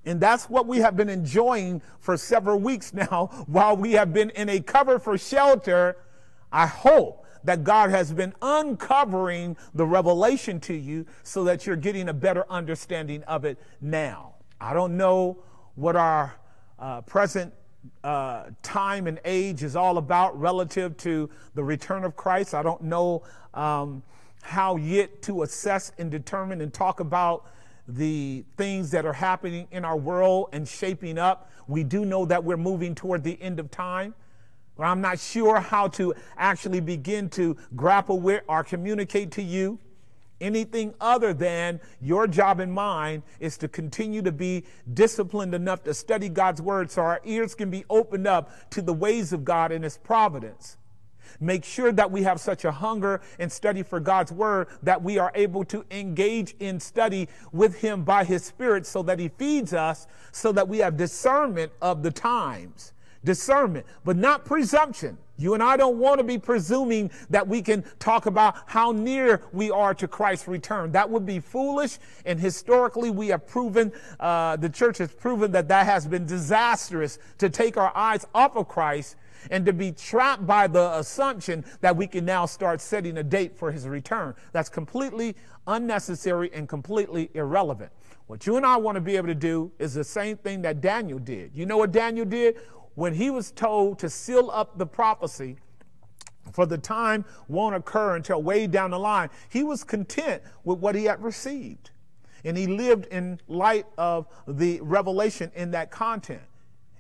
And that's what we have been enjoying for several weeks now while we have been in a cover for shelter. I hope that God has been uncovering the revelation to you so that you're getting a better understanding of it now. I don't know what our present time and age is all about relative to the return of Christ. I don't know how yet to assess and determine and talk about the things that are happening in our world and shaping up. We do know that we're moving toward the end of time. But I'm not sure how to actually begin to grapple with or communicate to you anything other than your job and mine is to continue to be disciplined enough to study God's word so our ears can be opened up to the ways of God and his providence. Make sure that we have such a hunger and study for God's word that we are able to engage in study with him by his spirit so that he feeds us, so that we have discernment of the times. Discernment, but not presumption. You and I don't want to be presuming that we can talk about how near we are to Christ's return. That would be foolish, and historically we have proven, the church has proven that has been disastrous, to take our eyes off of Christ and to be trapped by the assumption that we can now start setting a date for his return. That's completely unnecessary and completely irrelevant. What you and I want to be able to do is the same thing that Daniel did. You know what Daniel did? When he was told to seal up the prophecy, for the time won't occur until way down the line, he was content with what he had received. And he lived in light of the revelation in that content.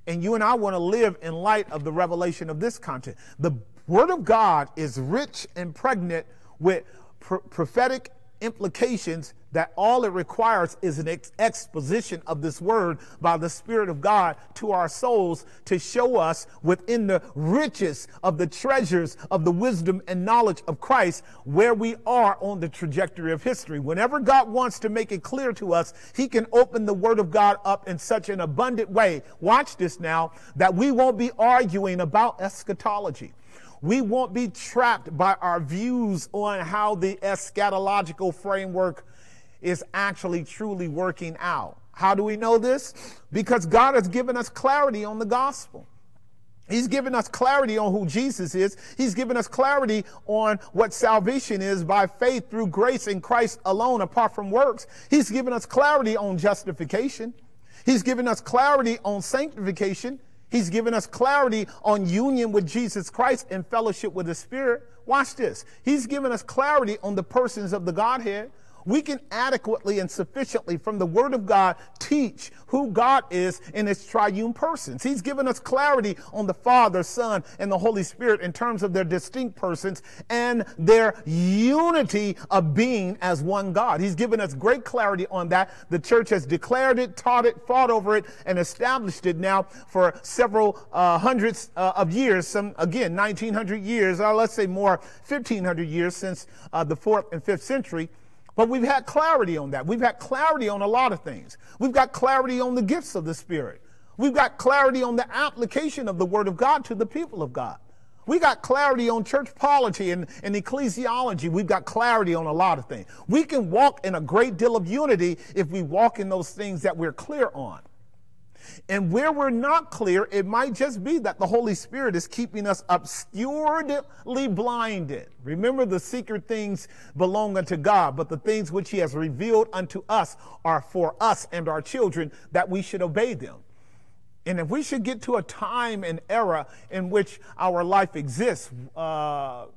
And you and I want to live in light of the revelation of this content. The word of God is rich and pregnant with prophetic implications that all it requires is an exposition of this word by the Spirit of God to our souls to show us within the riches of the treasures of the wisdom and knowledge of Christ where we are on the trajectory of history. Whenever God wants to make it clear to us, he can open the word of God up in such an abundant way, watch this now, that we won't be arguing about eschatology. We won't be trapped by our views on how the eschatological framework is actually truly working out. How do we know this? Because God has given us clarity on the gospel. He's given us clarity on who Jesus is. He's given us clarity on what salvation is by faith through grace in Christ alone, apart from works. He's given us clarity on justification. He's given us clarity on sanctification. He's given us clarity on union with Jesus Christ and fellowship with the Spirit. Watch this. He's given us clarity on the persons of the Godhead. We can adequately and sufficiently from the Word of God teach who God is in his triune persons. He's given us clarity on the Father, Son, and the Holy Spirit in terms of their distinct persons and their unity of being as one God. He's given us great clarity on that. The church has declared it, taught it, fought over it, and established it now for several hundreds of years. Some, again, 1900 years, or let's say more, 1500 years since the 4th and 5th century. But we've had clarity on that. We've had clarity on a lot of things. We've got clarity on the gifts of the Spirit. We've got clarity on the application of the Word of God to the people of God. We got clarity on church polity and ecclesiology. We've got clarity on a lot of things. We can walk in a great deal of unity if we walk in those things that we're clear on. And where we're not clear, it might just be that the Holy Spirit is keeping us obscuredly blinded. Remember, the secret things belong unto God, but the things which he has revealed unto us are for us and our children, that we should obey them. And if we should get to a time and era in which our life exists, 5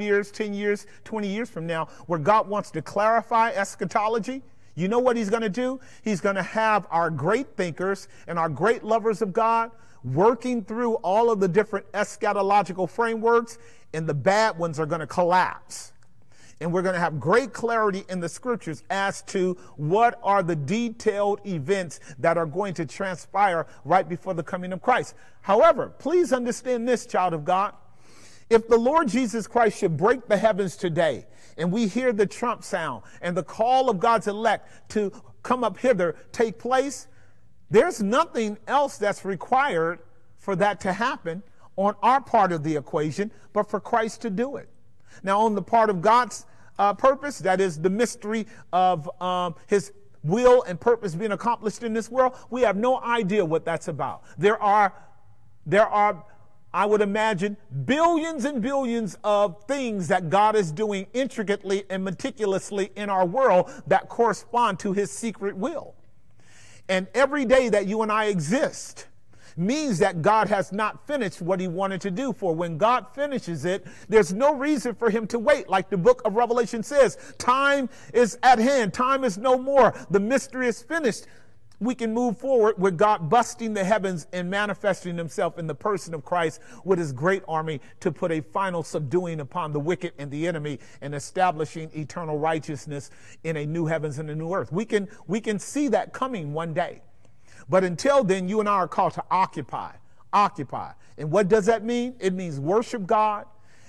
years, 10 years, 20 years from now, where God wants to clarify eschatology, you know what he's going to do? He's going to have our great thinkers and our great lovers of God working through all of the different eschatological frameworks, and the bad ones are going to collapse. And we're going to have great clarity in the scriptures as to what are the detailed events that are going to transpire right before the coming of Christ. However, please understand this, child of God. If the Lord Jesus Christ should break the heavens today, and we hear the trump sound and the call of God's elect to come up hither take place, there's nothing else that's required for that to happen on our part of the equation, but for Christ to do it. Now, on the part of God's purpose, that is the mystery of his will and purpose being accomplished in this world, we have no idea what that's about. There are, I would imagine, billions and billions of things that God is doing intricately and meticulously in our world that correspond to his secret will. And every day that you and I exist means that God has not finished what he wanted to do. For when God finishes it, there's no reason for him to wait. Like the book of Revelation says, time is at hand. Time is no more. The mystery is finished. We can move forward with God busting the heavens and manifesting himself in the person of Christ with his great army to put a final subduing upon the wicked and the enemy and establishing eternal righteousness in a new heavens and a new earth. We can see that coming one day. But until then, you and I are called to occupy. And what does that mean? It means worship God.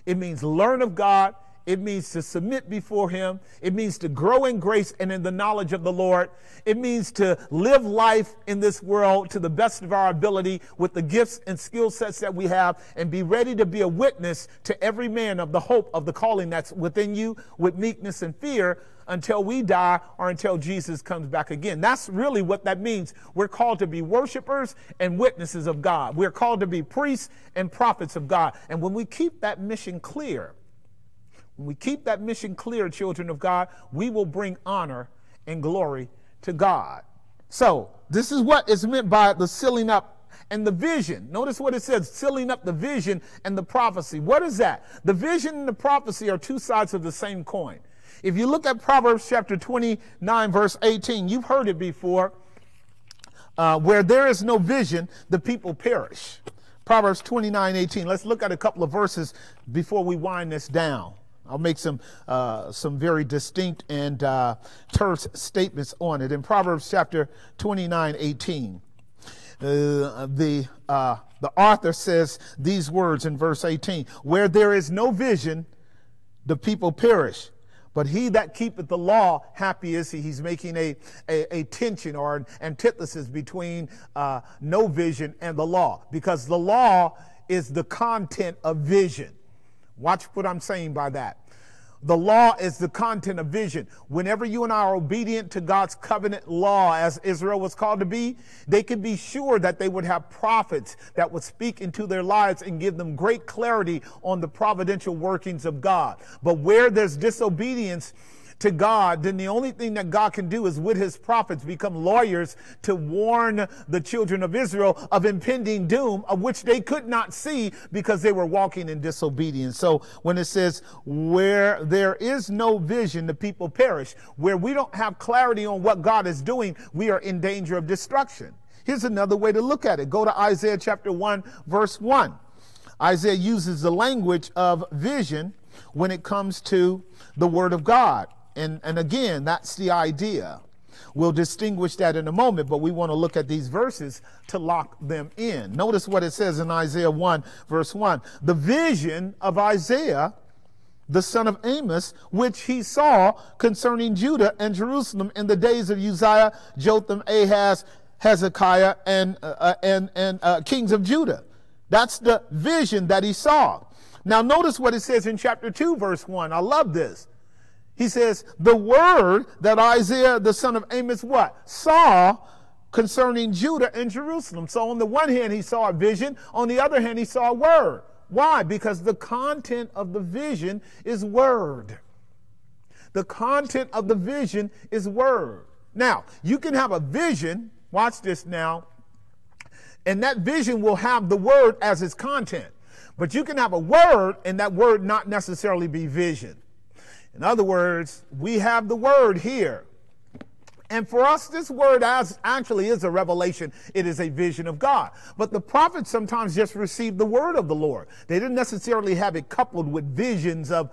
It means learn of God. It means to submit before him. It means to grow in grace and in the knowledge of the Lord. It means to live life in this world to the best of our ability with the gifts and skill sets that we have, and be ready to be a witness to every man of the hope of the calling that's within you with meekness and fear until we die or until Jesus comes back again. That's really what that means. We're called to be worshipers and witnesses of God. We're called to be priests and prophets of God. And when we keep that mission clear, children of God, we will bring honor and glory to God. So this is what is meant by the sealing up and the vision. Notice what it says, sealing up the vision and the prophecy. What is that? The vision and the prophecy are two sides of the same coin. If you look at Proverbs chapter 29, verse 18, you've heard it before, where there is no vision, the people perish. Proverbs 29:18. Let's look at a couple of verses before we wind this down. I'll make some very distinct and terse statements on it. In Proverbs chapter 29:18, the author says these words in verse 18: "Where there is no vision, the people perish. But he that keepeth the law, happy is he." He's making a tension or an antithesis between no vision and the law, because the law is the content of vision. Watch what I'm saying by that. The law is the content of vision. Whenever you and I are obedient to God's covenant law, as Israel was called to be, they could be sure that they would have prophets that would speak into their lives and give them great clarity on the providential workings of God. But where there's disobedience to God, then the only thing that God can do is with his prophets become lawyers to warn the children of Israel of impending doom, of which they could not see because they were walking in disobedience. So when it says where there is no vision, the people perish, where we don't have clarity on what God is doing, we are in danger of destruction. Here's another way to look at it. Go to Isaiah chapter 1, verse 1. Isaiah uses the language of vision when it comes to the word of God. And again, that's the idea. We'll distinguish that in a moment, but we want to look at these verses to lock them in. Notice what it says in Isaiah 1, verse 1. "The vision of Isaiah, the son of Amos, which he saw concerning Judah and Jerusalem in the days of Uzziah, Jotham, Ahaz, Hezekiah, and kings of Judah." That's the vision that he saw. Now notice what it says in chapter 2, verse 1. I love this. He says, "The word that Isaiah, the son of Amos, what? Saw concerning Judah and Jerusalem." So on the one hand, he saw a vision. On the other hand, he saw a word. Why? Because the content of the vision is word. The content of the vision is word. Now, you can have a vision. Watch this now. And that vision will have the word as its content. But you can have a word and that word not necessarily be vision. In other words, we have the word here. And for us, this word actually is a revelation. It is a vision of God. But the prophets sometimes just received the word of the Lord. They didn't necessarily have it coupled with visions of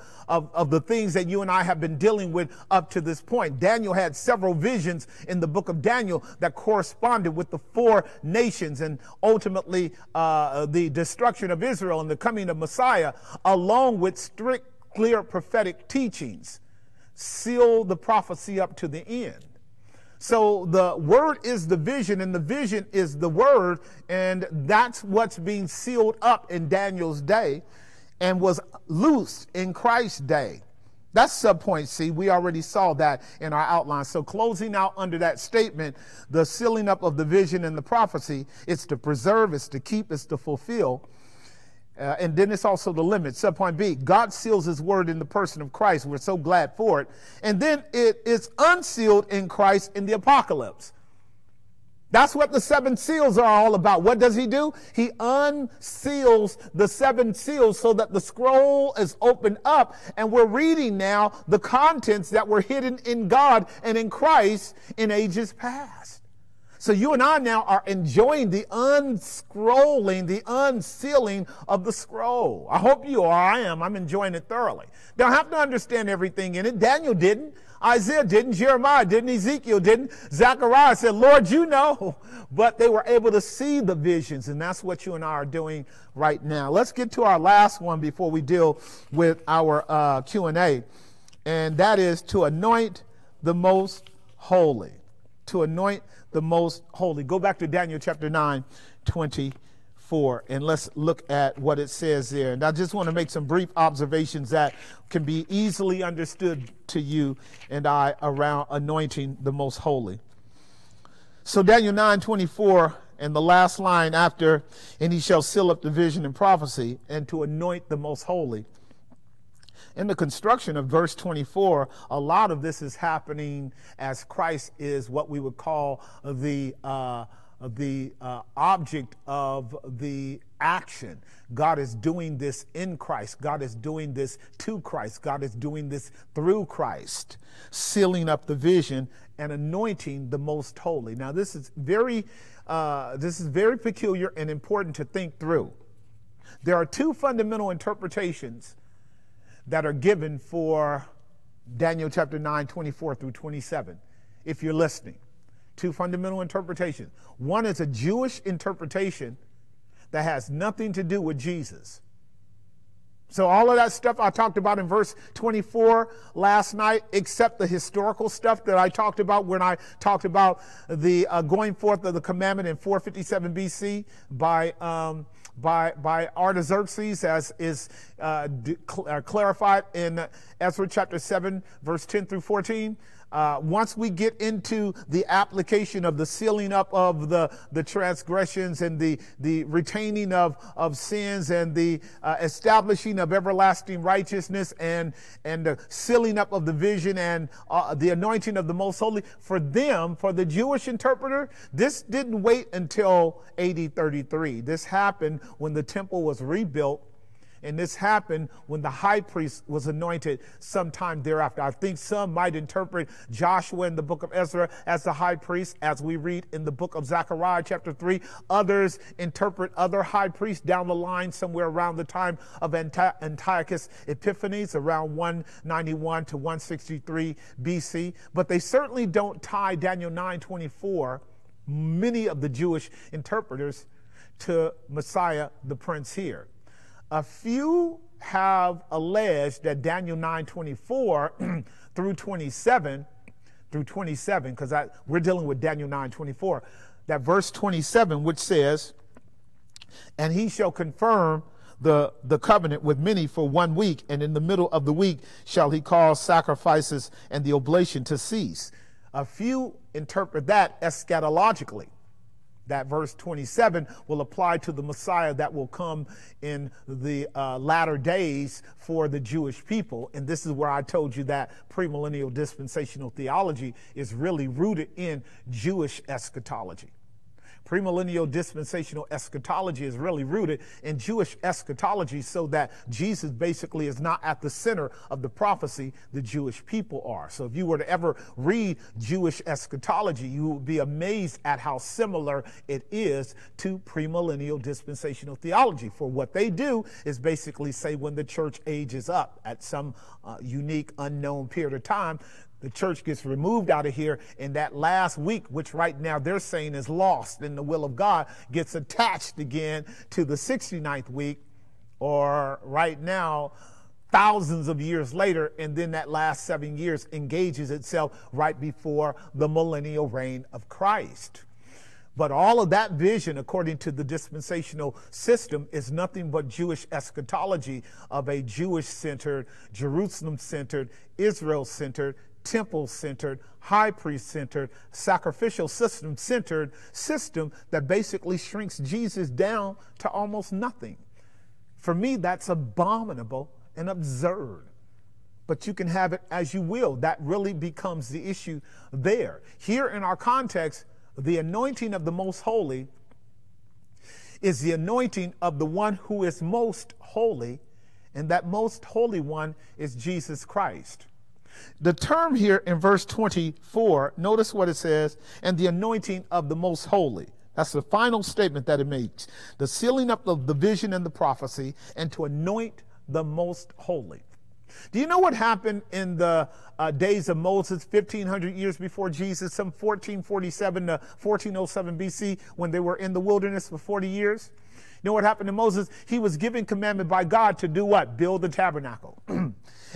the things that you and I have been dealing with up to this point. Daniel had several visions in the book of Daniel that corresponded with the 4 nations and ultimately the destruction of Israel and the coming of Messiah, along with strict, clear prophetic teachings, seal the prophecy up to the end. So the word is the vision and the vision is the word, and that's what's being sealed up in Daniel's day and was loosed in Christ's day. That's subpoint C. We already saw that in our outline. So closing out under that statement, the sealing up of the vision and the prophecy, it's to preserve, it's to keep, it's to fulfill. And then it's also the limit. Subpoint B, God seals his word in the person of Christ. We're so glad for it. And then it is unsealed in Christ in the apocalypse. That's what the 7 seals are all about. What does he do? He unseals the 7 seals so that the scroll is opened up and we're reading now the contents that were hidden in God and in Christ in ages past. So you and I now are enjoying the unscrolling, the unsealing of the scroll. I hope you are. I am. I'm enjoying it thoroughly. Don't have to understand everything in it. Daniel didn't. Isaiah didn't. Jeremiah didn't. Ezekiel didn't. Zechariah said, "Lord, you know." But they were able to see the visions, and that's what you and I are doing right now. Let's get to our last one before we deal with our Q&A, and that is to anoint the most holy. To anoint the most holy. Go back to Daniel chapter 9, 24, and let's look at what it says there. And I just want to make some brief observations that can be easily understood to you and I around anointing the most holy. So Daniel 9:24, and the last line after, "And he shall seal up the vision and prophecy," and to anoint the most holy. In the construction of verse 24, a lot of this is happening as Christ is what we would call the object of the action. God is doing this in Christ. God is doing this to Christ. God is doing this through Christ, sealing up the vision and anointing the most holy. Now, this is very peculiar and important to think through. There are 2 fundamental interpretations that are given for Daniel chapter 9, 24 through 27, if you're listening. Two fundamental interpretations. One is a Jewish interpretation that has nothing to do with Jesus. So all of that stuff I talked about in verse 24 last night, except the historical stuff that I talked about when I talked about the going forth of the commandment in 457 BC by Artaxerxes, as is clarified in Ezra chapter 7, verse 10 through 14. Once we get into the application of the sealing up of the transgressions and the retaining of sins and the establishing of everlasting righteousness and the sealing up of the vision and the anointing of the most holy, for the Jewish interpreter, this didn't wait until AD 33. This happened when the temple was rebuilt. And this happened when the high priest was anointed sometime thereafter. I think some might interpret Joshua in the book of Ezra as the high priest, as we read in the book of Zechariah chapter 3. Others interpret other high priests down the line somewhere around the time of Antiochus Epiphanes, around 191 to 163 BC. But they certainly don't tie Daniel 9:24, many of the Jewish interpreters, to Messiah the Prince here. A few have alleged that Daniel 9:24 through 27, because we're dealing with Daniel 9:24, that verse 27, which says, "And he shall confirm the covenant with many for 1 week, and in the middle of the week shall he cause sacrifices and the oblation to cease." A few interpret that eschatologically. That verse 27 will apply to the Messiah that will come in the latter days for the Jewish people. And this is where I told you that premillennial dispensational theology is really rooted in Jewish eschatology. Premillennial dispensational eschatology is really rooted in Jewish eschatology, so that Jesus basically is not at the center of the prophecy, the Jewish people are. So if you were to ever read Jewish eschatology, you would be amazed at how similar it is to premillennial dispensational theology. For what they do is basically say when the church ages up at some unique unknown period of time, the church gets removed out of here, and that last week, which right now they're saying is lost in the will of God, gets attached again to the 69th week, or right now, thousands of years later, and then that last 7 years engages itself right before the millennial reign of Christ. But all of that vision, according to the dispensational system, is nothing but Jewish eschatology of a Jewish-centered, Jerusalem-centered, Israel-centered, temple-centered, high priest-centered, sacrificial system-centered system that basically shrinks Jesus down to almost nothing. For me, that's abominable and absurd. But you can have it as you will. That really becomes the issue there. Here in our context, the anointing of the most holy is the anointing of the one who is most holy, and that most holy one is Jesus Christ. The term here in verse 24, notice what it says, "and the anointing of the most holy." That's the final statement that it makes. The sealing up of the vision and the prophecy, and to anoint the most holy. Do you know what happened in the days of Moses, 1,500 years before Jesus, some 1447 to 1407 BC, when they were in the wilderness for 40 years? You know what happened to Moses? He was given commandment by God to do what? Build the tabernacle.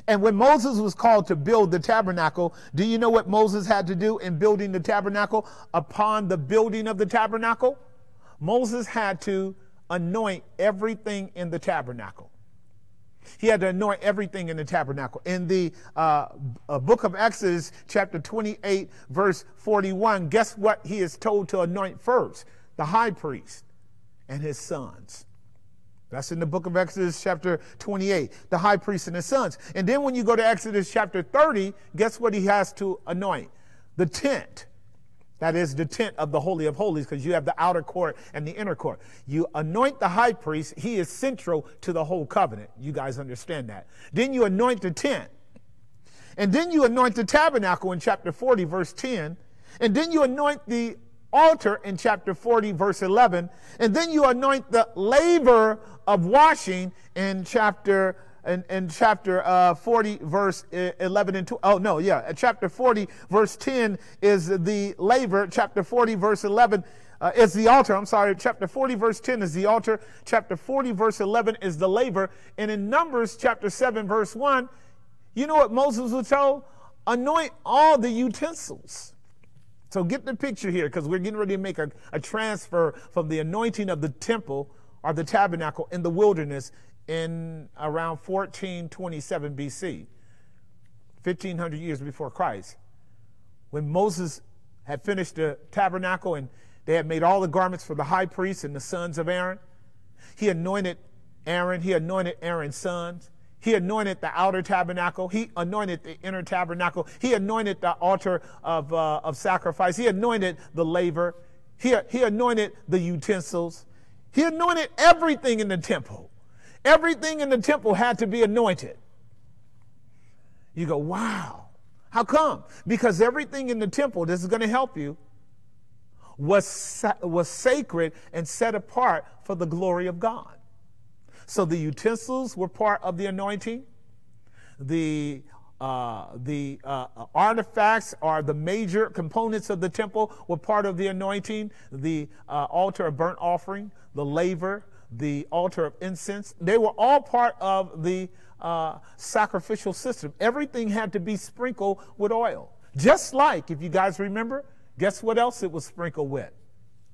And when Moses was called to build the tabernacle, do you know what Moses had to do in building the tabernacle? Upon the building of the tabernacle, Moses had to anoint everything in the tabernacle. He had to anoint everything in the tabernacle. In the book of Exodus, chapter 28, verse 41, guess what he is told to anoint first? The high priest and his sons. That's in the book of Exodus chapter 28, the high priest and his sons. And then when you go to Exodus chapter 30, guess what he has to anoint? The tent. That is the tent of the Holy of Holies, because you have the outer court and the inner court. You anoint the high priest. He is central to the whole covenant. You guys understand that. Then you anoint the tent. And then you anoint the tabernacle in chapter 40, verse 10. And then you anoint the altar in chapter 40, verse 11. And then you anoint the laver of washing in chapter in chapter 40, verse 11 and 2. Oh, no, yeah. Chapter 40, verse 10 is the laver. Chapter 40, verse 11 is the altar. I'm sorry. Chapter 40, verse 10 is the altar. Chapter 40, verse 11 is the laver. And in Numbers, chapter 7, verse 1, you know what Moses was told? Anoint all the utensils. So get the picture here, because we're getting ready to make a transfer from the anointing of the temple or the tabernacle in the wilderness in around 1427 BC, 1500 years before Christ, when Moses had finished the tabernacle and they had made all the garments for the high priest and the sons of Aaron. He anointed Aaron. He anointed Aaron's sons. He anointed the outer tabernacle. He anointed the inner tabernacle. He anointed the altar of sacrifice. He anointed the laver. He anointed the utensils. He anointed everything in the temple. Everything in the temple had to be anointed. You go, wow. How come? Because everything in the temple, this is going to help you, was sacred and set apart for the glory of God. So the utensils were part of the anointing. The artifacts or the major components of the temple were part of the anointing. The altar of burnt offering, the laver, the altar of incense, they were all part of the sacrificial system. Everything had to be sprinkled with oil. Just like, if you guys remember, guess what else it was sprinkled with?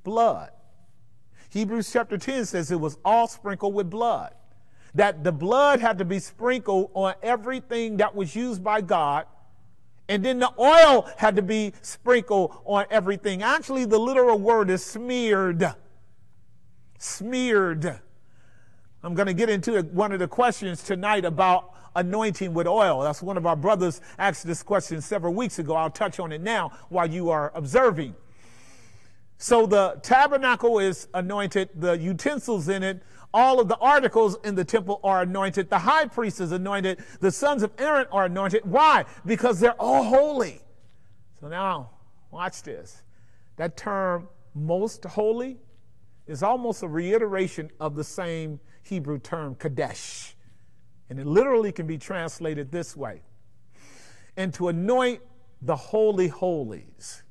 Blood. Hebrews chapter 10 says it was all sprinkled with blood. That the blood had to be sprinkled on everything that was used by God. And then the oil had to be sprinkled on everything. Actually, the literal word is smeared. Smeared. I'm going to get into one of the questions tonight about anointing with oil. That's one of our brothers asked this question several weeks ago. I'll touch on it now while you are observing. So the tabernacle is anointed, the utensils in it, all of the articles in the temple are anointed, the high priest is anointed, the sons of Aaron are anointed. Why? Because they're all holy. So now, watch this. That term, most holy, is almost a reiteration of the same Hebrew term, kadesh. And it literally can be translated this way. And to anoint the holy holies.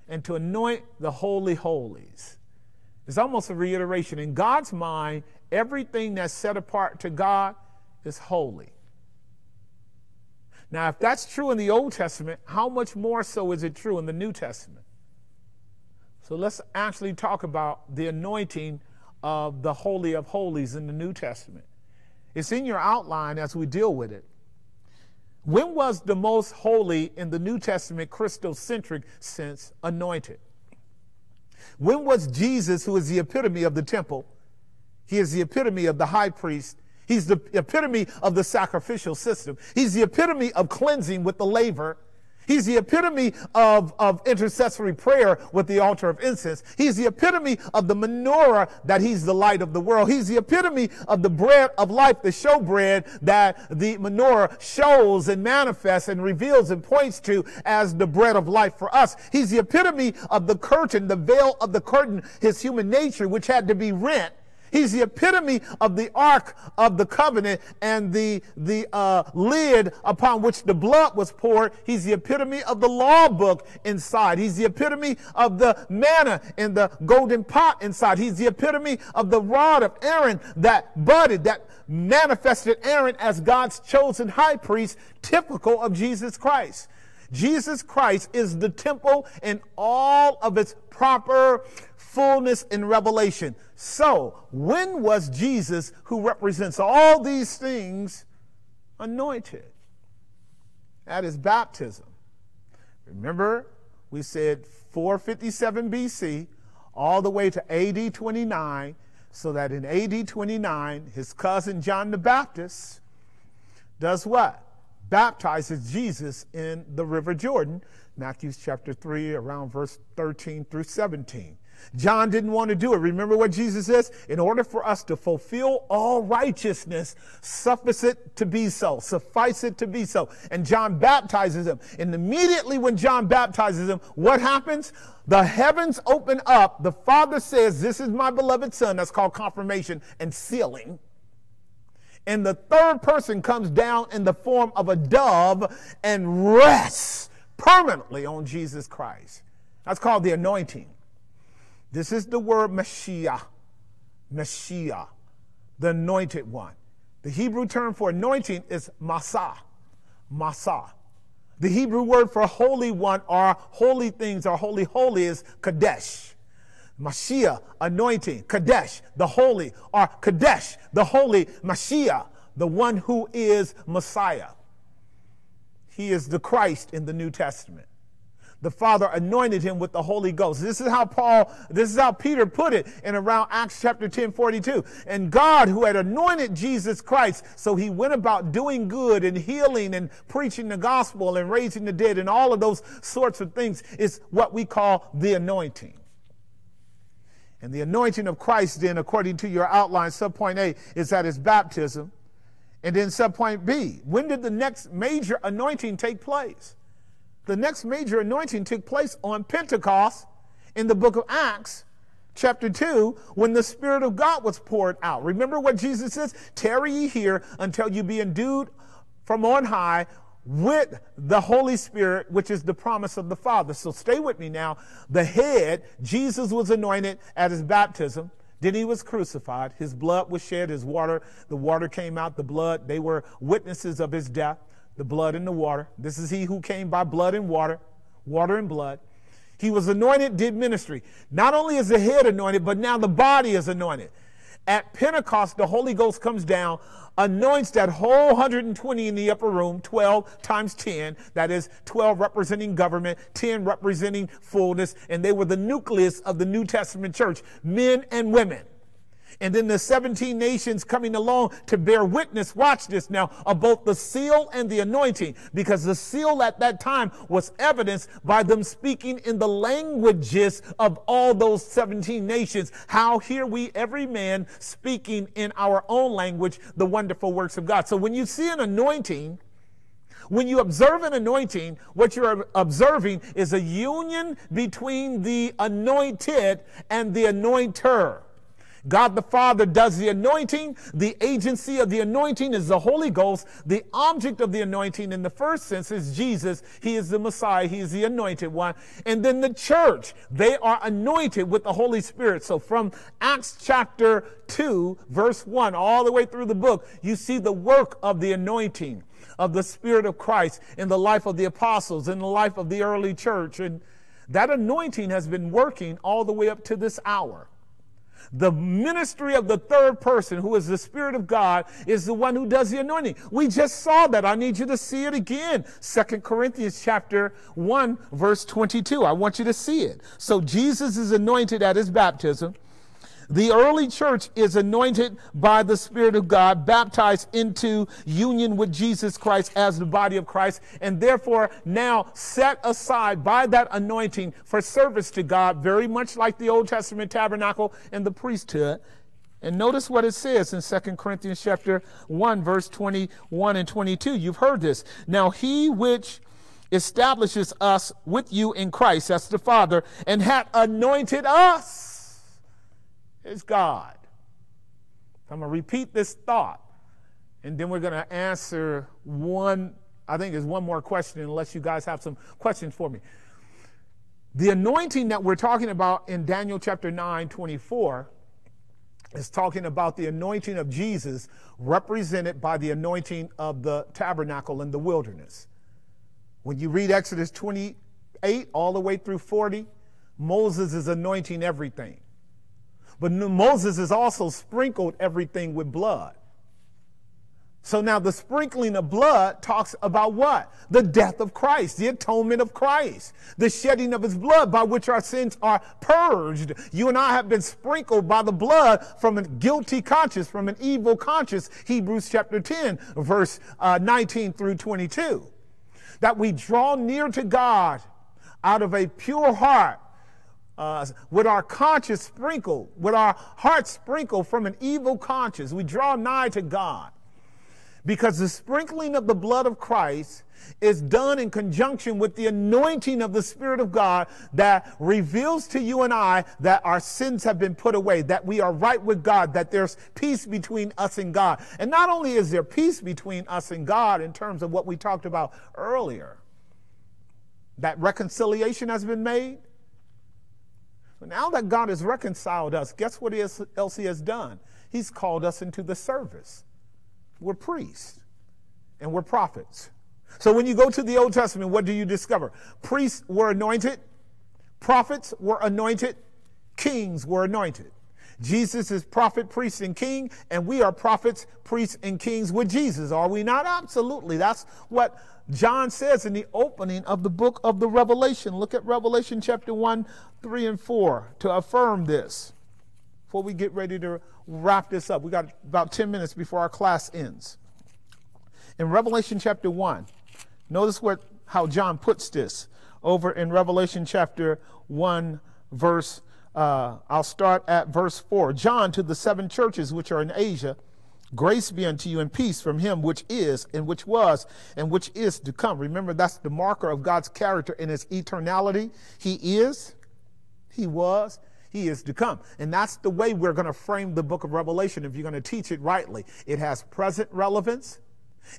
And to anoint the holy holies. It's almost a reiteration. In God's mind, everything that's set apart to God is holy. Now, if that's true in the Old Testament, how much more so is it true in the New Testament? So let's actually talk about the anointing of the Holy of Holies in the New Testament. It's in your outline as we deal with it. When was the most holy in the New Testament Christocentric sense anointed? When was Jesus, who is the epitome of the temple, he is the epitome of the high priest, he's the epitome of the sacrificial system, he's the epitome of cleansing with the laver, he's the epitome of intercessory prayer with the altar of incense. He's the epitome of the menorah, that he's the light of the world. He's the epitome of the bread of life, the showbread that the menorah shows and manifests and reveals and points to as the bread of life for us. He's the epitome of the curtain, the veil of the curtain, his human nature, which had to be rent. He's the epitome of the Ark of the Covenant and the lid upon which the blood was poured. He's the epitome of the law book inside. He's the epitome of the manna in the golden pot inside. He's the epitome of the rod of Aaron that budded, that manifested Aaron as God's chosen high priest, typical of Jesus Christ. Jesus Christ is the temple in all of its proper fullness in revelation. So, when was Jesus, who represents all these things, anointed? At his baptism. Remember, we said 457 BC, all the way to AD 29, so that in AD 29, his cousin John the Baptist does what? Baptizes Jesus in the River Jordan, Matthew chapter 3, around verse 13 through 17. John didn't want to do it. Remember what Jesus says? In order for us to fulfill all righteousness, suffice it to be so. Suffice it to be so. And John baptizes him. And immediately when John baptizes him, what happens? The heavens open up. The Father says, this is my beloved Son. That's called confirmation and sealing. And the third person comes down in the form of a dove and rests permanently on Jesus Christ. That's called the anointing. This is the word Mashiach. Mashiach, the anointed one. The Hebrew term for anointing is Masah. Masah. The Hebrew word for holy one or holy things or holy is Kadesh. Mashiach, anointing. Kadesh, the holy, or Kadesh, the holy. Mashiach, the one who is Messiah. He is the Christ in the New Testament. The Father anointed him with the Holy Ghost. This is how Peter put it in around Acts chapter 10:42. And God, who had anointed Jesus Christ, so he went about doing good and healing and preaching the gospel and raising the dead and all of those sorts of things, is what we call the anointing. And the anointing of Christ then, according to your outline, subpoint A, is at his baptism. And then subpoint B, when did the next major anointing take place? The next major anointing took place on Pentecost in the book of Acts, chapter 2, when the Spirit of God was poured out. Remember what Jesus says? Tarry ye here until you be endued from on high with the Holy Spirit, which is the promise of the Father. So stay with me now. The head, Jesus was anointed at his baptism. Then he was crucified. His blood was shed. The water came out, the blood. They were witnesses of his death. The blood and the water. This is he who came by blood and water and blood. He was anointed, did ministry. Not only is the head anointed, but now the body is anointed. At Pentecost, the Holy Ghost comes down, anoints that whole 120 in the upper room, 12 times 10. That is 12 representing government, 10 representing fullness. And they were the nucleus of the New Testament church, men and women. And then the 17 nations coming along to bear witness, watch this now, of both the seal and the anointing, because the seal at that time was evidenced by them speaking in the languages of all those 17 nations. How hear we every man speaking in our own language the wonderful works of God. So when you see an anointing, when you observe an anointing, what you're observing is a union between the anointed and the anointer. God the Father does the anointing. The agency of the anointing is the Holy Ghost. The object of the anointing in the first sense is Jesus. He is the Messiah. He is the anointed one. And then the church, they are anointed with the Holy Spirit. So from Acts chapter 2, verse 1, all the way through the book, you see the work of the anointing of the Spirit of Christ in the life of the apostles, in the life of the early church. And that anointing has been working all the way up to this hour. The ministry of the third person, who is the Spirit of God, is the one who does the anointing. We just saw that. I need you to see it again. 2 Corinthians chapter 1, verse 22. I want you to see it. So Jesus is anointed at his baptism. The early church is anointed by the Spirit of God, baptized into union with Jesus Christ as the body of Christ, and therefore now set aside by that anointing for service to God, very much like the Old Testament tabernacle and the priesthood. And notice what it says in 2 Corinthians chapter 1, verse 21 and 22. You've heard this. Now he which establishes us with you in Christ, that's the Father, and hath anointed us, is God. I'm going to repeat this thought, and then we're going to answer one, I think there's one more question, unless you guys have some questions for me. The anointing that we're talking about in Daniel chapter 9:24 is talking about the anointing of Jesus, represented by the anointing of the tabernacle in the wilderness. When you read Exodus 28 all the way through 40, Moses is anointing everything. But Moses has also sprinkled everything with blood. So now the sprinkling of blood talks about what? The death of Christ, the atonement of Christ, the shedding of his blood by which our sins are purged. You and I have been sprinkled by the blood from a guilty conscience, from an evil conscience, Hebrews chapter 10, verse 19 through 22. That we draw near to God out of a pure heart, with our conscience sprinkled, with our hearts sprinkled from an evil conscience. We draw nigh to God. Because the sprinkling of the blood of Christ is done in conjunction with the anointing of the Spirit of God that reveals to you and I that our sins have been put away, that we are right with God, that there's peace between us and God. And not only is there peace between us and God in terms of what we talked about earlier, that reconciliation has been made. But now that God has reconciled us, guess what else he has done? He's called us into the service. We're priests and we're prophets. So when you go to the Old Testament, what do you discover? Priests were anointed, prophets were anointed, kings were anointed. Jesus is prophet, priest, and king, and we are prophets, priests, and kings with Jesus, are we not? Absolutely. That's what John says in the opening of the book of the Revelation. Look at Revelation chapter 1, 3, and 4 to affirm this. Before we get ready to wrap this up, we got about 10 minutes before our class ends. In Revelation chapter 1, notice how John puts this over in Revelation chapter 1, verse, I'll start at verse 4. John, to the 7 churches which are in Asia, grace be unto you and peace from him which is, and which was, and which is to come. Remember, that's the marker of God's character in his eternality. He is, he was, he is to come. And that's the way we're going to frame the book of Revelation if you're going to teach it rightly. It has present relevance,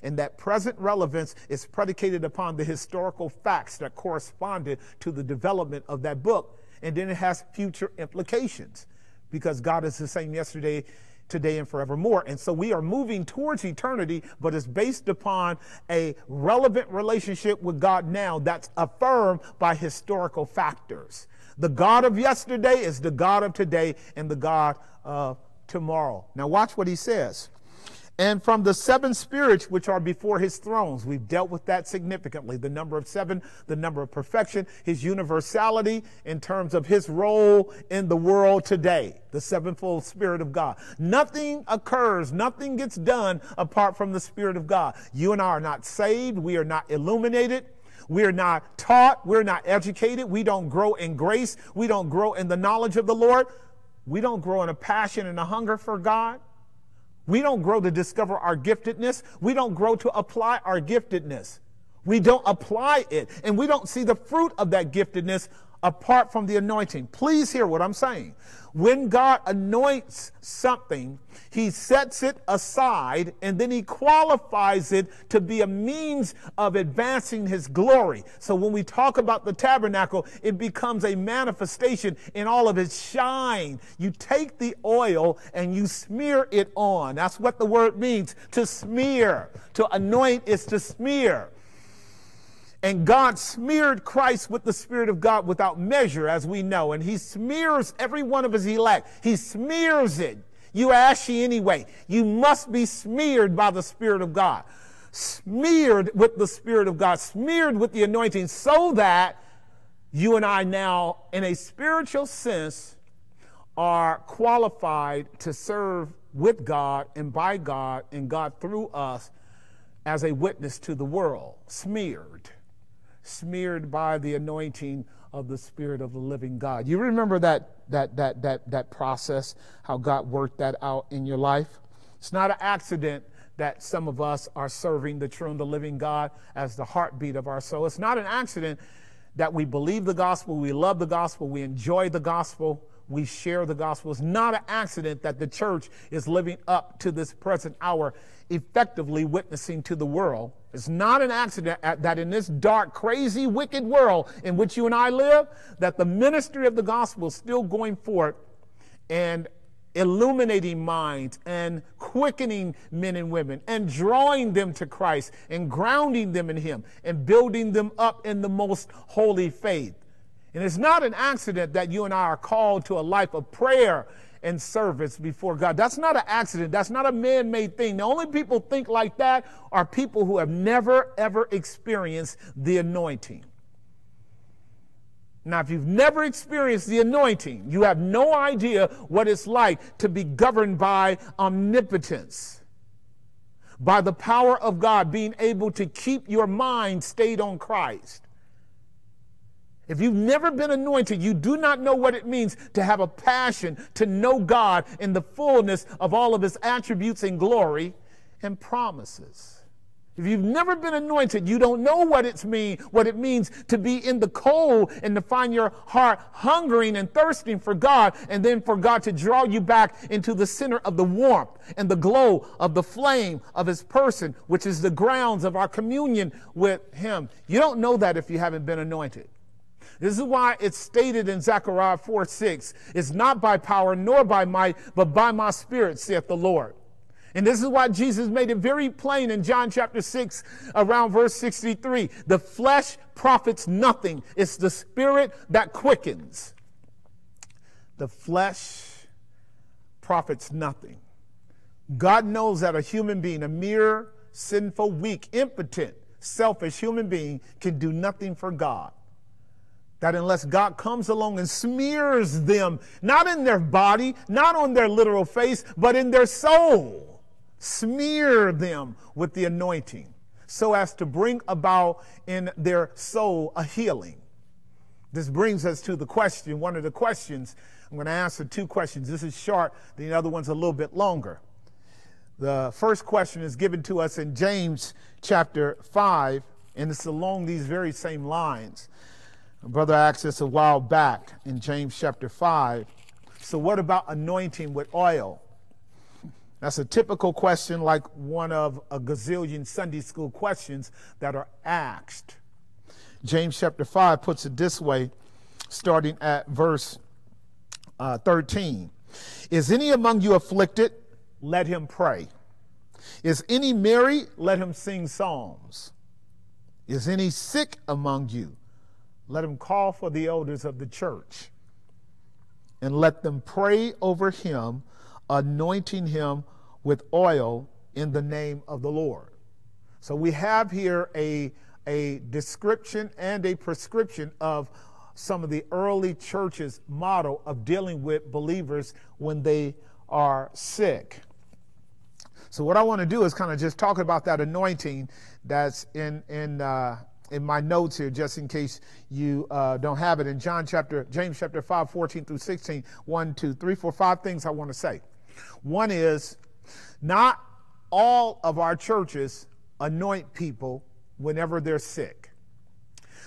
and that present relevance is predicated upon the historical facts that corresponded to the development of that book. And then it has future implications because God is the same yesterday, today, and forevermore. And so we are moving towards eternity, but it's based upon a relevant relationship with God now that's affirmed by historical factors. The God of yesterday is the God of today and the God of tomorrow. Now watch what he says. And from the 7 spirits which are before his thrones, we've dealt with that significantly. The number of 7, the number of perfection, his universality in terms of his role in the world today, the 7-fold Spirit of God. Nothing occurs, nothing gets done apart from the Spirit of God. You and I are not saved. We are not illuminated. We're not taught. We're not educated. We don't grow in grace. We don't grow in the knowledge of the Lord. We don't grow in a passion and a hunger for God. We don't grow to discover our giftedness. We don't grow to apply our giftedness. We don't apply it, and we don't see the fruit of that giftedness apart from the anointing. Please hear what I'm saying. When God anoints something, he sets it aside and then he qualifies it to be a means of advancing his glory. So when we talk about the tabernacle, it becomes a manifestation in all of its shine. You take the oil and you smear it on. That's what the word means, to smear. To anoint is to smear. And God smeared Christ with the Spirit of God without measure, as we know. And he smears every one of his elect. He smears it. You ashy anyway. You must be smeared by the Spirit of God. Smeared with the Spirit of God. Smeared with the anointing so that you and I now, in a spiritual sense, are qualified to serve with God and by God and God through us as a witness to the world. Smeared by the anointing of the Spirit of the living God. You remember that process, how God worked that out in your life? It's not an accident that some of us are serving the true and the living God as the heartbeat of our soul. It's not an accident that we believe the gospel, we love the gospel, we enjoy the gospel, we share the gospel. It's not an accident that the church is living up to this present hour, effectively witnessing to the world. It's not an accident that in this dark, crazy, wicked world in which you and I live, that the ministry of the gospel is still going forth and illuminating minds and quickening men and women and drawing them to Christ and grounding them in him and building them up in the most holy faith. And it's not an accident that you and I are called to a life of prayer and service before God. That's not an accident. That's not a man-made thing. The only people who think like that are people who have never, ever experienced the anointing. Now, if you've never experienced the anointing, you have no idea what it's like to be governed by omnipotence, by the power of God, being able to keep your mind stayed on Christ. If you've never been anointed, you do not know what it means to have a passion to know God in the fullness of all of his attributes and glory, and promises. If you've never been anointed, you don't know what it means to be in the cold and to find your heart hungering and thirsting for God, and then for God to draw you back into the center of the warmth and the glow of the flame of his person, which is the grounds of our communion with him. You don't know that if you haven't been anointed. This is why it's stated in Zechariah 4:6, it's not by power nor by might, but by my spirit, saith the Lord. And this is why Jesus made it very plain in John chapter 6, around verse 63. The flesh profits nothing. It's the spirit that quickens. The flesh profits nothing. God knows that a human being, a mere sinful, weak, impotent, selfish human being, can do nothing for God. That unless God comes along and smears them, not in their body, not on their literal face, but in their soul, smear them with the anointing so as to bring about in their soul a healing. This brings us to the question, one of the questions. I'm going to answer two questions. This is short, the other one's a little bit longer. The first question is given to us in James chapter 5, and it's along these very same lines. A brother asked us a while back in James chapter 5, so what about anointing with oil? That's a typical question, like one of a gazillion Sunday school questions that are asked. James chapter 5 puts it this way, starting at verse 13. Is any among you afflicted? Let him pray. Is any merry? Let him sing psalms. Is any sick among you? Let him call for the elders of the church, and let them pray over him, anointing him with oil in the name of the Lord. So we have here a description and a prescription of some of the early church's model of dealing with believers when they are sick. So what I want to do is kind of just talk about that anointing that's in my notes here, just in case you don't have it. In James chapter 5, 14 through 16, 1, 2, 3, 4, 5 things I want to say. One is, not all of our churches anoint people whenever they're sick.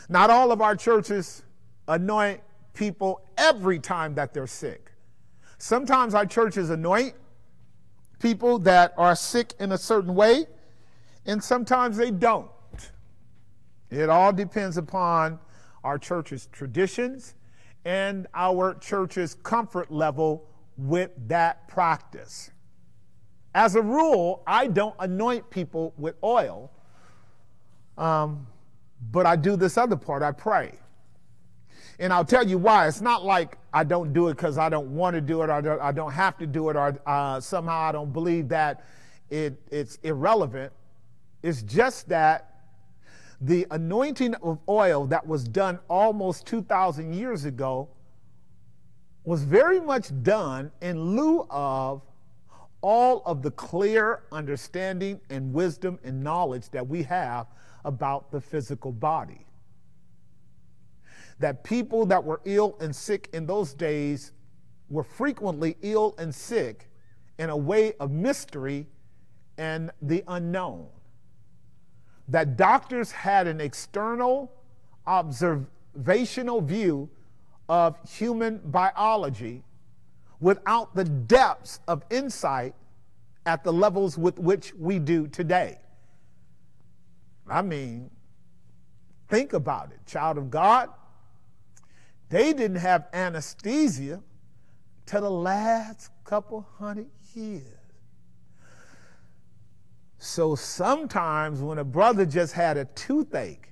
Not all of our churches anoint people every time that they're sick. Sometimes our churches anoint people that are sick in a certain way, and sometimes they don't. It all depends upon our church's traditions and our church's comfort level with that practice. As a rule, I don't anoint people with oil, but I do this other part, I pray. And I'll tell you why. It's not like I don't do it because I don't want to do it, or I don't have to do it, or somehow I don't believe that it's irrelevant. It's just that the anointing of oil that was done almost 2,000 years ago was very much done in lieu of all of the clear understanding and wisdom and knowledge that we have about the physical body. That people that were ill and sick in those days were frequently ill and sick in a way of mystery and the unknown. That doctors had an external observational view of human biology without the depths of insight at the levels with which we do today. I mean, think about it, child of God. They didn't have anesthesia till the last couple hundred years. So sometimes when a brother just had a toothache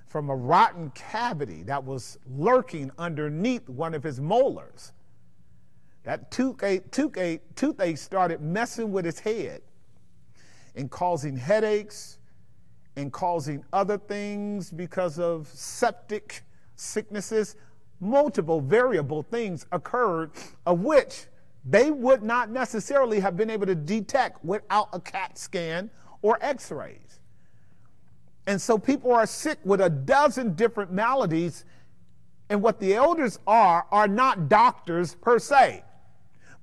from a rotten cavity that was lurking underneath one of his molars, that toothache started messing with his head and causing headaches and causing other things because of septic sicknesses. Multiple variable things occurred, of which they would not necessarily have been able to detect without a CAT scan or x-rays. And so people are sick with a dozen different maladies, and what the elders are not doctors per se,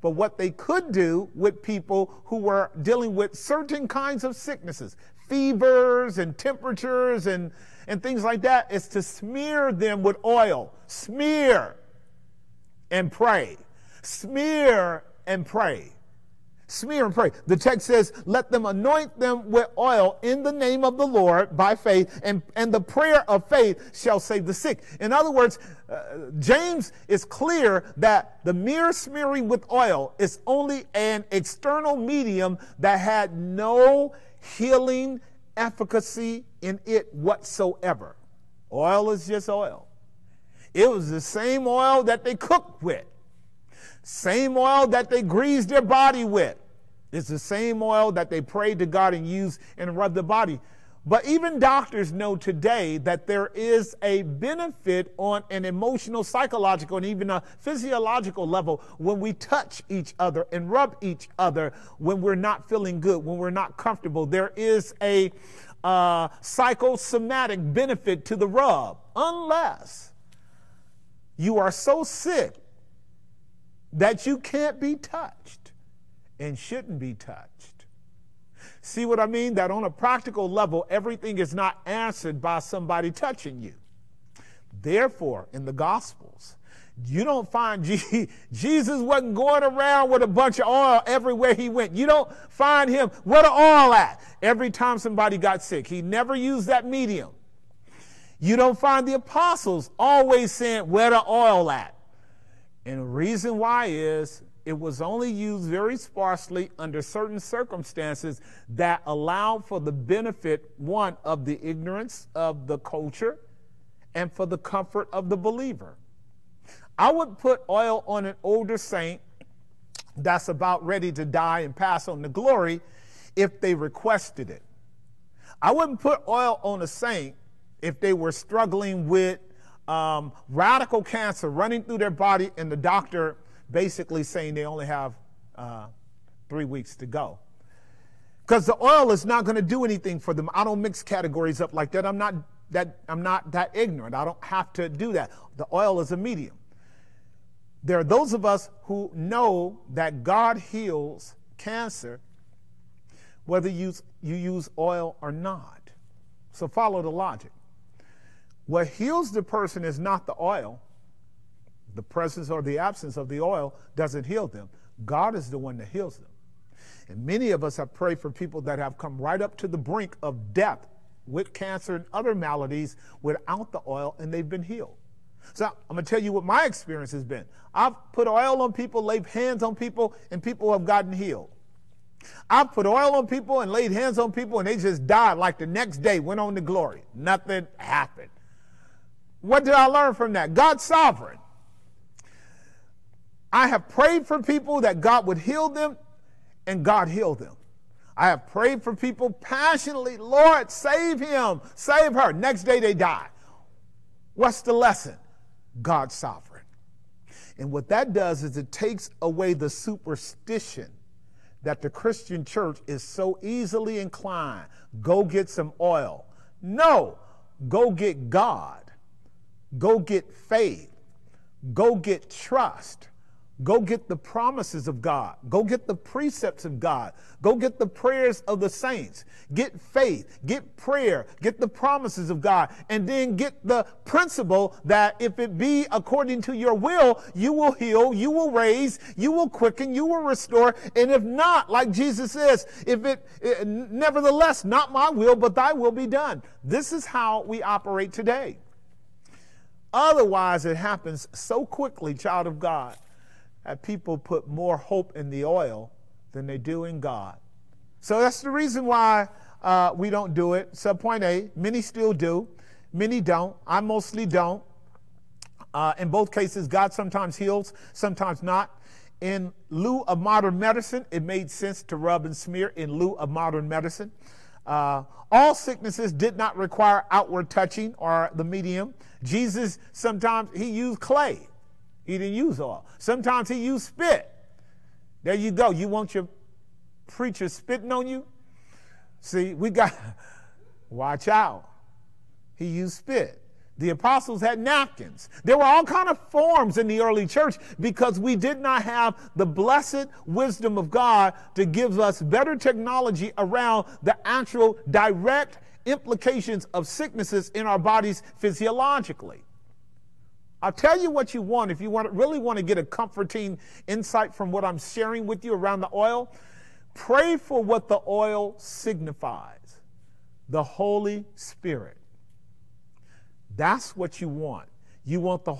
but what they could do with people who were dealing with certain kinds of sicknesses, fevers and temperatures and things like that, is to smear them with oil. Smear and pray. Smear and pray. Smear and pray. The text says, let them anoint them with oil in the name of the Lord by faith, and the prayer of faith shall save the sick. In other words, James is clear that the mere smearing with oil is only an external medium that had no healing efficacy in it whatsoever. Oil is just oil. It was the same oil that they cooked with. Same oil that they greased their body with. It's the same oil that they prayed to God and used and rubbed the body. But even doctors know today that there is a benefit on an emotional, psychological, and even a physiological level when we touch each other and rub each other when we're not feeling good, when we're not comfortable. There is a psychosomatic benefit to the rub, unless you are so sick that you can't be touched and shouldn't be touched. See what I mean? That on a practical level, everything is not answered by somebody touching you. Therefore, in the Gospels, you don't find Jesus wasn't going around with a bunch of oil everywhere he went. You don't find him, where the oil at? Every time somebody got sick. He never used that medium. You don't find the apostles always saying, where the oil at? And the reason why is it was only used very sparsely under certain circumstances that allowed for the benefit, one, of the ignorance of the culture and for the comfort of the believer. I would put oil on an older saint that's about ready to die and pass on to glory if they requested it. I wouldn't put oil on a saint if they were struggling with radical cancer running through their body and the doctor basically saying they only have 3 weeks to go. Because the oil is not going to do anything for them. I don't mix categories up like that. I'm not that ignorant. I don't have to do that. The oil is a medium. There are those of us who know that God heals cancer whether you use oil or not. So follow the logic. What heals the person is not the oil. The presence or the absence of the oil doesn't heal them. God is the one that heals them. And many of us have prayed for people that have come right up to the brink of death with cancer and other maladies without the oil, and they've been healed. So I'm going to tell you what my experience has been. I've put oil on people, laid hands on people, and people have gotten healed. I've put oil on people and laid hands on people, and they just died like the next day, went on to glory. Nothing happened. What did I learn from that? God's sovereign. I have prayed for people that God would heal them, and God healed them. I have prayed for people passionately, Lord, save him, save her. Next day they die. What's the lesson? God's sovereign. And what that does is it takes away the superstition that the Christian church is so easily inclined. Go get some oil. No, go get God. Go get faith. Go get trust. Go get the promises of God. Go get the precepts of God. Go get the prayers of the saints. Get faith, get prayer, get the promises of God, and then get the principle that if it be according to your will, you will heal, you will raise, you will quicken, you will restore. And if not, like Jesus says, nevertheless, not my will, but thy will be done. This is how we operate today. Otherwise, it happens so quickly, child of God, that people put more hope in the oil than they do in God. So that's the reason why we don't do it. So point A, many still do, many don't. I mostly don't. In both cases, God sometimes heals, sometimes not. In lieu of modern medicine, it made sense to rub and smear in lieu of modern medicine. All sicknesses did not require outward touching or the medium. Jesus, sometimes he used clay. He didn't use oil. Sometimes he used spit. There you go. You want your preacher spitting on you? See, we got, watch out. He used spit. The apostles had napkins. There were all kinds of forms in the early church because we did not have the blessed wisdom of God to give us better technology around the actual direct implications of sicknesses in our bodies physiologically. I'll tell you what you want if you really want to get a comforting insight from what I'm sharing with you around the oil. Pray for what the oil signifies, the Holy Spirit. That's what you want. You want the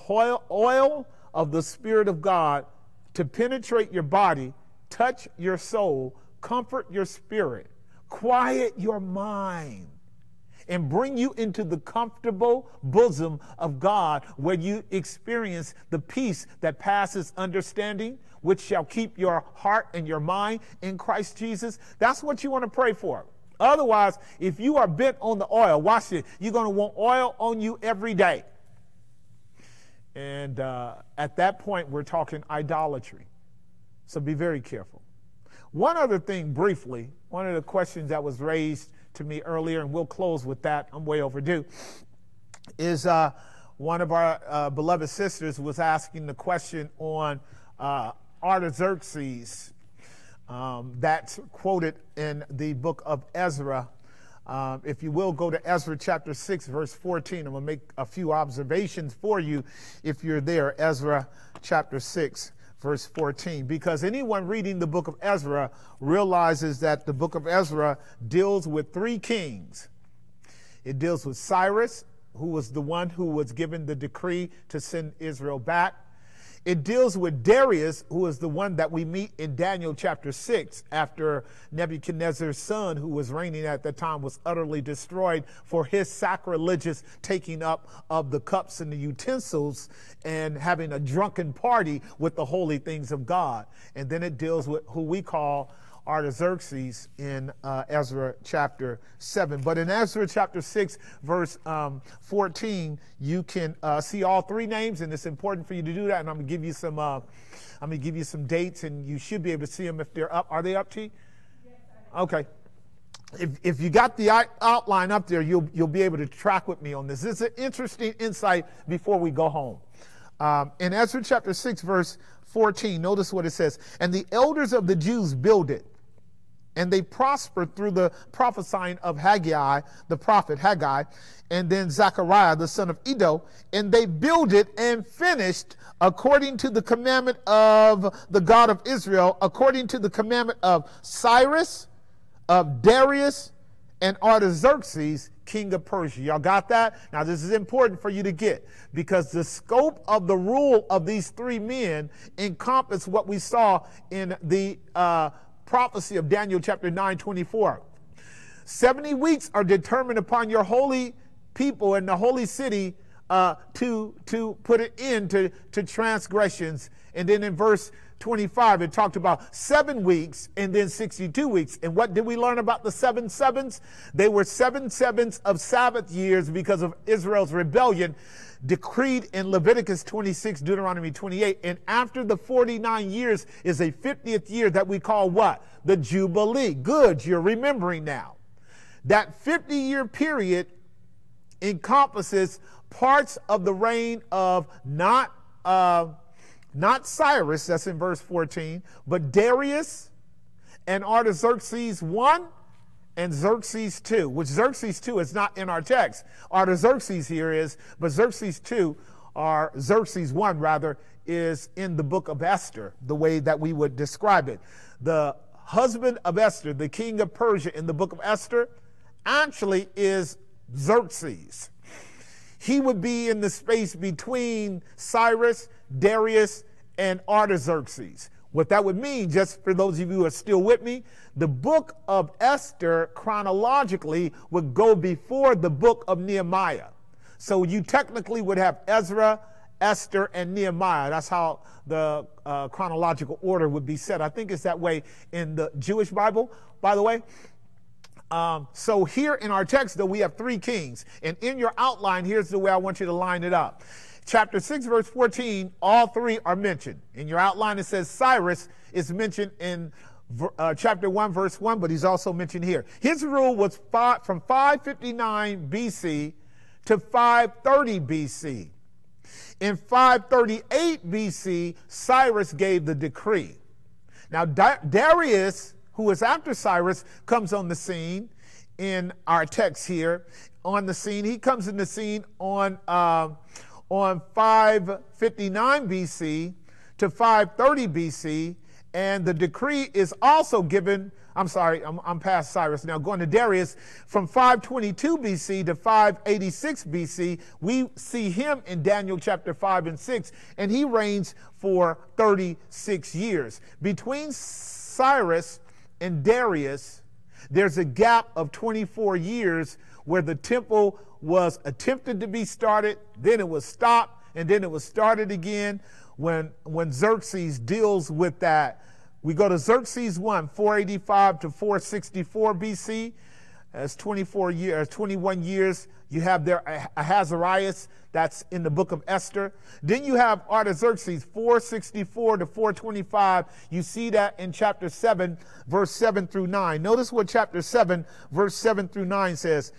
oil of the Spirit of God to penetrate your body, touch your soul, comfort your spirit, quiet your mind, and bring you into the comfortable bosom of God where you experience the peace that passes understanding, which shall keep your heart and your mind in Christ Jesus. That's what you want to pray for. Otherwise, if you are bent on the oil, watch it, you're going to want oil on you every day. And at that point, we're talking idolatry. So be very careful. One other thing briefly, one of the questions that was raised to me earlier, and we'll close with that, I'm way overdue, is one of our beloved sisters was asking the question on Artaxerxes. That's quoted in the book of Ezra. If you will, go to Ezra chapter 6, verse 14. I'm going to make a few observations for you if you're there. Ezra chapter 6, verse 14. Because anyone reading the book of Ezra realizes that the book of Ezra deals with three kings. It deals with Cyrus, who was the one who was given the decree to send Israel back. It deals with Darius, who is the one that we meet in Daniel chapter 6, after Nebuchadnezzar's son, who was reigning at the time, was utterly destroyed for his sacrilegious taking up of the cups and the utensils and having a drunken party with the holy things of God. And then it deals with who we call Artaxerxes in Ezra chapter 7. But in Ezra chapter 6, verse 14, you can see all three names, and it's important for you to do that. And I'm going to give you some dates, and you should be able to see them if they're up. Are they up, T? Yes, okay. If you got the outline up there, you'll be able to track with me on this. This is an interesting insight before we go home. In Ezra chapter 6, verse 14, notice what it says. And the elders of the Jews builded, and they prospered through the prophesying of Haggai, the prophet Haggai, and then Zechariah, the son of Iddo, and they builded and finished according to the commandment of the God of Israel, according to the commandment of Cyrus, of Darius, and Artaxerxes, king of Persia. Y'all got that? Now, this is important for you to get because the scope of the rule of these three men encompass what we saw in the prophecy of Daniel chapter 9:24. 70 weeks are determined upon your holy people and the holy city to put an end to transgressions. And then in verse 25, it talked about 7 weeks and then 62 weeks. And what did we learn about the 7 sevens? They were 7 sevens of Sabbath years because of Israel's rebellion, decreed in Leviticus 26, Deuteronomy 28. And after the 49 years is a 50th year that we call what? The Jubilee. Good, you're remembering now. That 50-year period encompasses parts of the reign of not Cyrus, that's in verse 14, but Darius and Artaxerxes I and Xerxes II, which Xerxes II is not in our text. Artaxerxes here is, but Xerxes II, or Xerxes I rather, is in the book of Esther, the way that we would describe it. The husband of Esther, the king of Persia in the book of Esther, actually is Xerxes. He would be in the space between Cyrus, Darius, and Artaxerxes. What that would mean, just for those of you who are still with me, the book of Esther chronologically would go before the book of Nehemiah. So you technically would have Ezra, Esther, and Nehemiah. That's how the chronological order would be set. I think it's that way in the Jewish Bible, by the way. So here in our text, though, we have 3 kings. And in your outline, here's the way I want you to line it up. Chapter 6, verse 14, all 3 are mentioned. In your outline, it says Cyrus is mentioned in chapter 1, verse 1, but he's also mentioned here. His rule was from 559 BC to 530 BC. In 538 BC, Cyrus gave the decree. Now, Darius, who is after Cyrus, comes on the scene in our text here. On the scene, he comes in the scene on 559 BC to 530 BC, and the decree is also given. I'm past Cyrus now, going to Darius. From 522 BC to 586 BC, we see him in Daniel chapter 5 and 6, and he reigns for 36 years. Between Cyrus and Darius, there's a gap of 24 years where the temple was attempted to be started, then it was stopped, and then it was started again. When Xerxes deals with that, we go to Xerxes 1, 485 to 464 BC. As 21 years. You have there Ahasuerus, that's in the book of Esther. Then you have Artaxerxes, 464 to 425. You see that in chapter 7, verse 7 through 9. Notice what chapter 7, verse 7 through 9 says.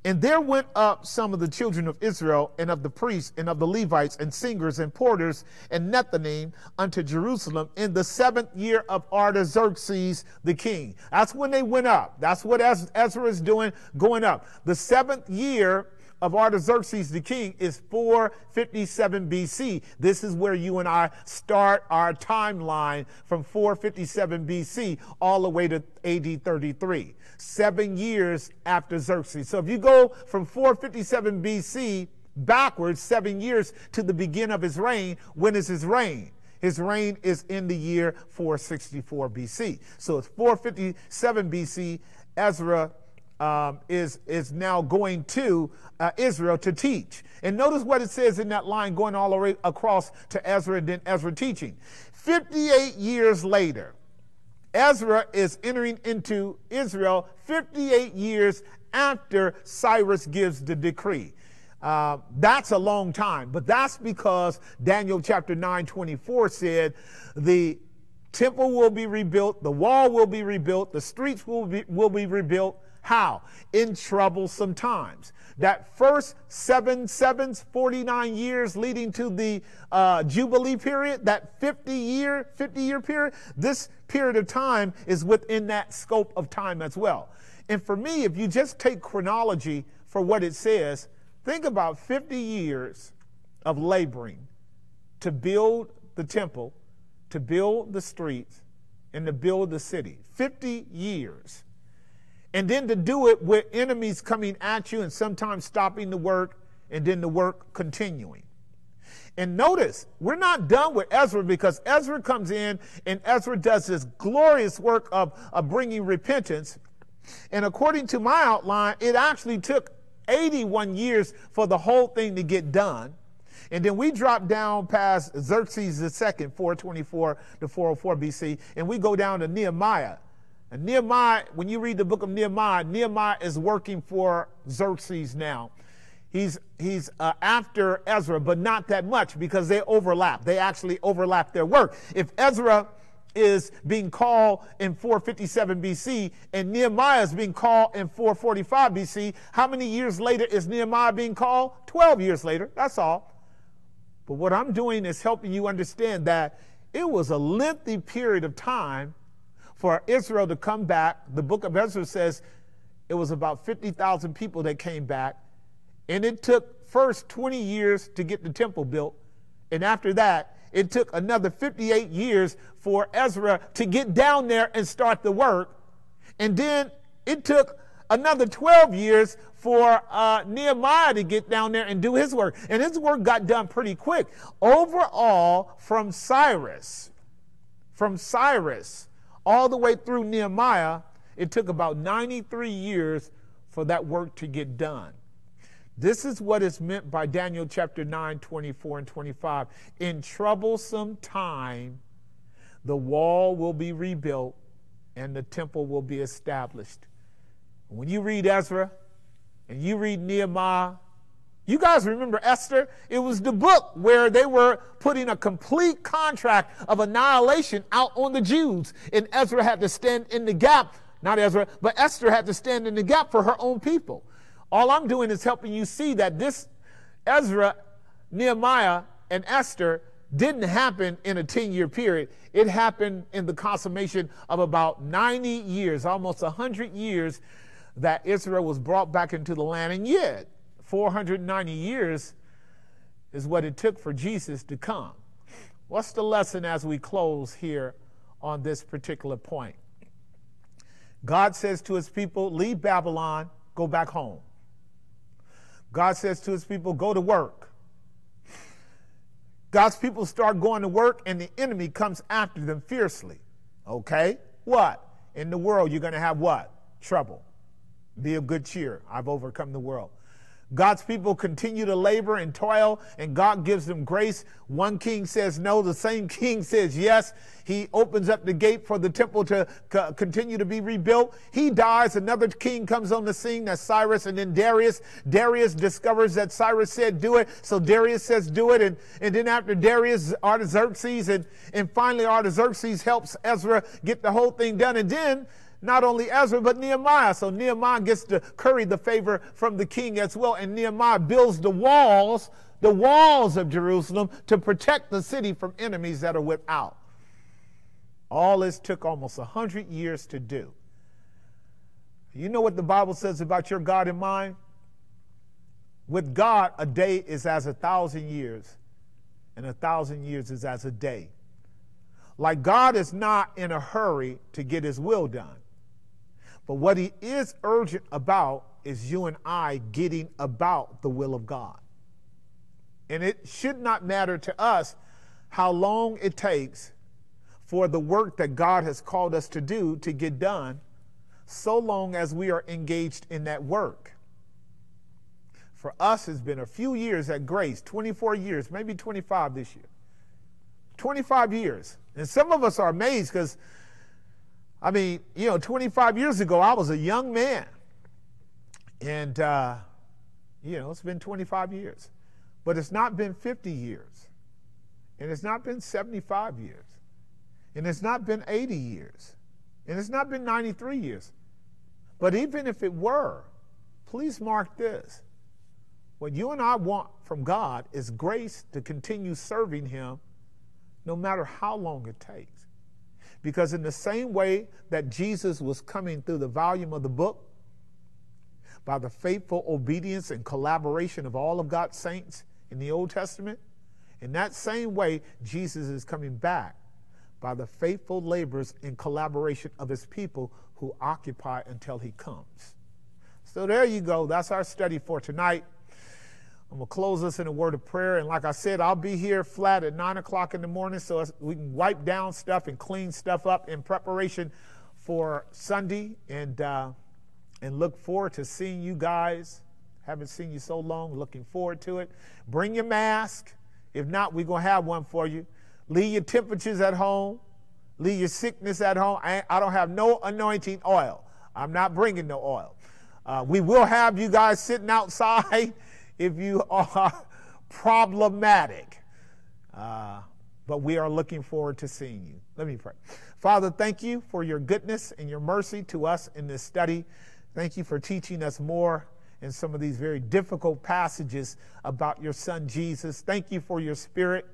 And there went up some of the children of Israel, and of the priests, and of the Levites, and singers, and porters, and Nethinim unto Jerusalem in the 7th year of Artaxerxes the king. That's when they went up. That's what Ezra is doing, going up. The 7th year of Artaxerxes the king is 457 BC. This is where you and I start our timeline from 457 BC all the way to AD 33. 7 years after Xerxes. So if you go from 457 BC backwards 7 years to the beginning of his reign, when is his reign? His reign is in the year 464 BC. So it's 457 BC. Ezra is now going to Israel to teach. And notice what it says in that line going all the way across to Ezra and then Ezra teaching. 58 years later, Ezra is entering into Israel 58 years after Cyrus gives the decree. That's a long time, but that's because Daniel chapter 9:24 said the temple will be rebuilt, the wall will be rebuilt, the streets will be rebuilt. How? In troublesome times. That first 49 years leading to the Jubilee period, that 50-year period, this period of time is within that scope of time as well. And for me, if you just take chronology for what it says, think about 50 years of laboring to build the temple, to build the streets, and to build the city. 50 years. And then to do it with enemies coming at you and sometimes stopping the work and then the work continuing. And notice, we're not done with Ezra because Ezra comes in and Ezra does this glorious work of bringing repentance. And according to my outline, it actually took 81 years for the whole thing to get done. And then we drop down past Xerxes II, 424 to 404 BC, and we go down to Nehemiah. And Nehemiah, when you read the book of Nehemiah, Nehemiah is working for Xerxes now. He's after Ezra, but not that much because they overlap. They actually overlap their work. If Ezra is being called in 457 BC and Nehemiah is being called in 445 BC, how many years later is Nehemiah being called? 12 years later, that's all. But what I'm doing is helping you understand that it was a lengthy period of time for Israel to come back. The book of Ezra says it was about 50,000 people that came back. And it took first 20 years to get the temple built. And after that, it took another 58 years for Ezra to get down there and start the work. And then it took another 12 years for Nehemiah to get down there and do his work. And his work got done pretty quick. Overall, from Cyrus, all the way through Nehemiah, it took about 93 years for that work to get done. This is what is meant by Daniel chapter 9, 24 and 25. In troublesome time, the wall will be rebuilt and the temple will be established. When you read Ezra and you read Nehemiah, you guys remember Esther? It was the book where they were putting a complete contract of annihilation out on the Jews. And Ezra had to stand in the gap, not Ezra, but Esther had to stand in the gap for her own people. All I'm doing is helping you see that this Ezra, Nehemiah, and Esther didn't happen in a 10-year period. It happened in the consummation of about 90 years, almost 100 years, that Israel was brought back into the land. And yet, 490 years is what it took for Jesus to come. What's the lesson as we close here on this particular point? God says to his people, leave Babylon, go back home. God says to his people, go to work. God's people start going to work and the enemy comes after them fiercely. Okay, what? In the world, you're going to have what? Trouble. Be of good cheer. I've overcome the world. God's people continue to labor and toil, and God gives them grace. One king says no, the same king says yes. He opens up the gate for the temple to continue to be rebuilt. He dies. Another king comes on the scene, that's Cyrus, and then Darius. Darius discovers that Cyrus said do it, so Darius says do it. And then after Darius, Artaxerxes, and finally Artaxerxes helps Ezra get the whole thing done. And then not only Ezra, but Nehemiah. So Nehemiah gets to curry the favor from the king as well. And Nehemiah builds the walls of Jerusalem to protect the city from enemies that are without. All this took almost 100 years to do. You know what the Bible says about your God and mine? With God, a day is as 1,000 years, and 1,000 years is as a day. Like God is not in a hurry to get his will done. But what he is urgent about is you and I getting about the will of God. And it should not matter to us how long it takes for the work that God has called us to do to get done, so long as we are engaged in that work. For us, it's been a few years at Grace, 24 years, maybe 25 this year. 25 years. And some of us are amazed because, 25 years ago, I was a young man. And, it's been 25 years. But it's not been 50 years. And it's not been 75 years. And it's not been 80 years. And it's not been 93 years. But even if it were, please mark this. What you and I want from God is grace to continue serving him no matter how long it takes. Because in the same way that Jesus was coming through the volume of the book, by the faithful obedience and collaboration of all of God's saints in the Old Testament, in that same way, Jesus is coming back by the faithful labors and collaboration of his people who occupy until he comes. So there you go. That's our study for tonight. I'm going to close this in a word of prayer. And like I said, I'll be here flat at 9 o'clock in the morning so we can wipe down stuff and clean stuff up in preparation for Sunday. And look forward to seeing you guys. Haven't seen you so long. Looking forward to it. Bring your mask. If not, we're going to have one for you. Leave your temperatures at home. Leave your sickness at home. I don't have no anointing oil. I'm not bringing no oil. We will have you guys sitting outside if you are problematic. But we are looking forward to seeing you. Let me pray. Father, thank you for your goodness and your mercy to us in this study. Thank you for teaching us more in some of these very difficult passages about your son Jesus. Thank you for your spirit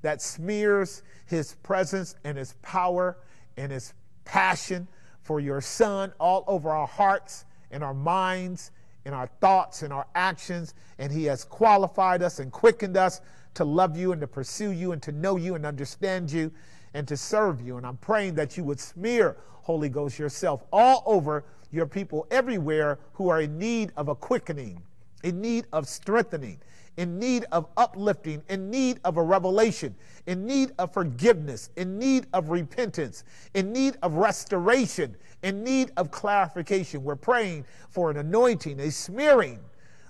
that smears his presence and his power and his passion for your son all over our hearts and our minds, in our thoughts and our actions, and he has qualified us and quickened us to love you and to pursue you and to know you and understand you and to serve you. And I'm praying that you would smear, Holy Ghost, yourself all over your people everywhere who are in need of a quickening, in need of strengthening, in need of uplifting, in need of a revelation, in need of forgiveness, in need of repentance, in need of restoration, in need of clarification. We're praying for an anointing, a smearing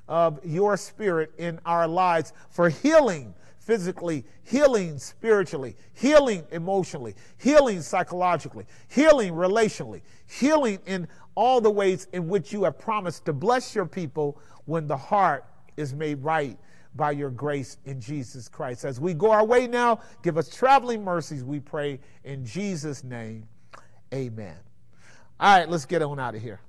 of your spirit in our lives for healing physically, healing spiritually, healing emotionally, healing psychologically, healing relationally, healing in all the ways in which you have promised to bless your people when the heart is made right by your grace in Jesus Christ. As we go our way now, give us traveling mercies, we pray in Jesus' name. Amen. All right, let's get on out of here.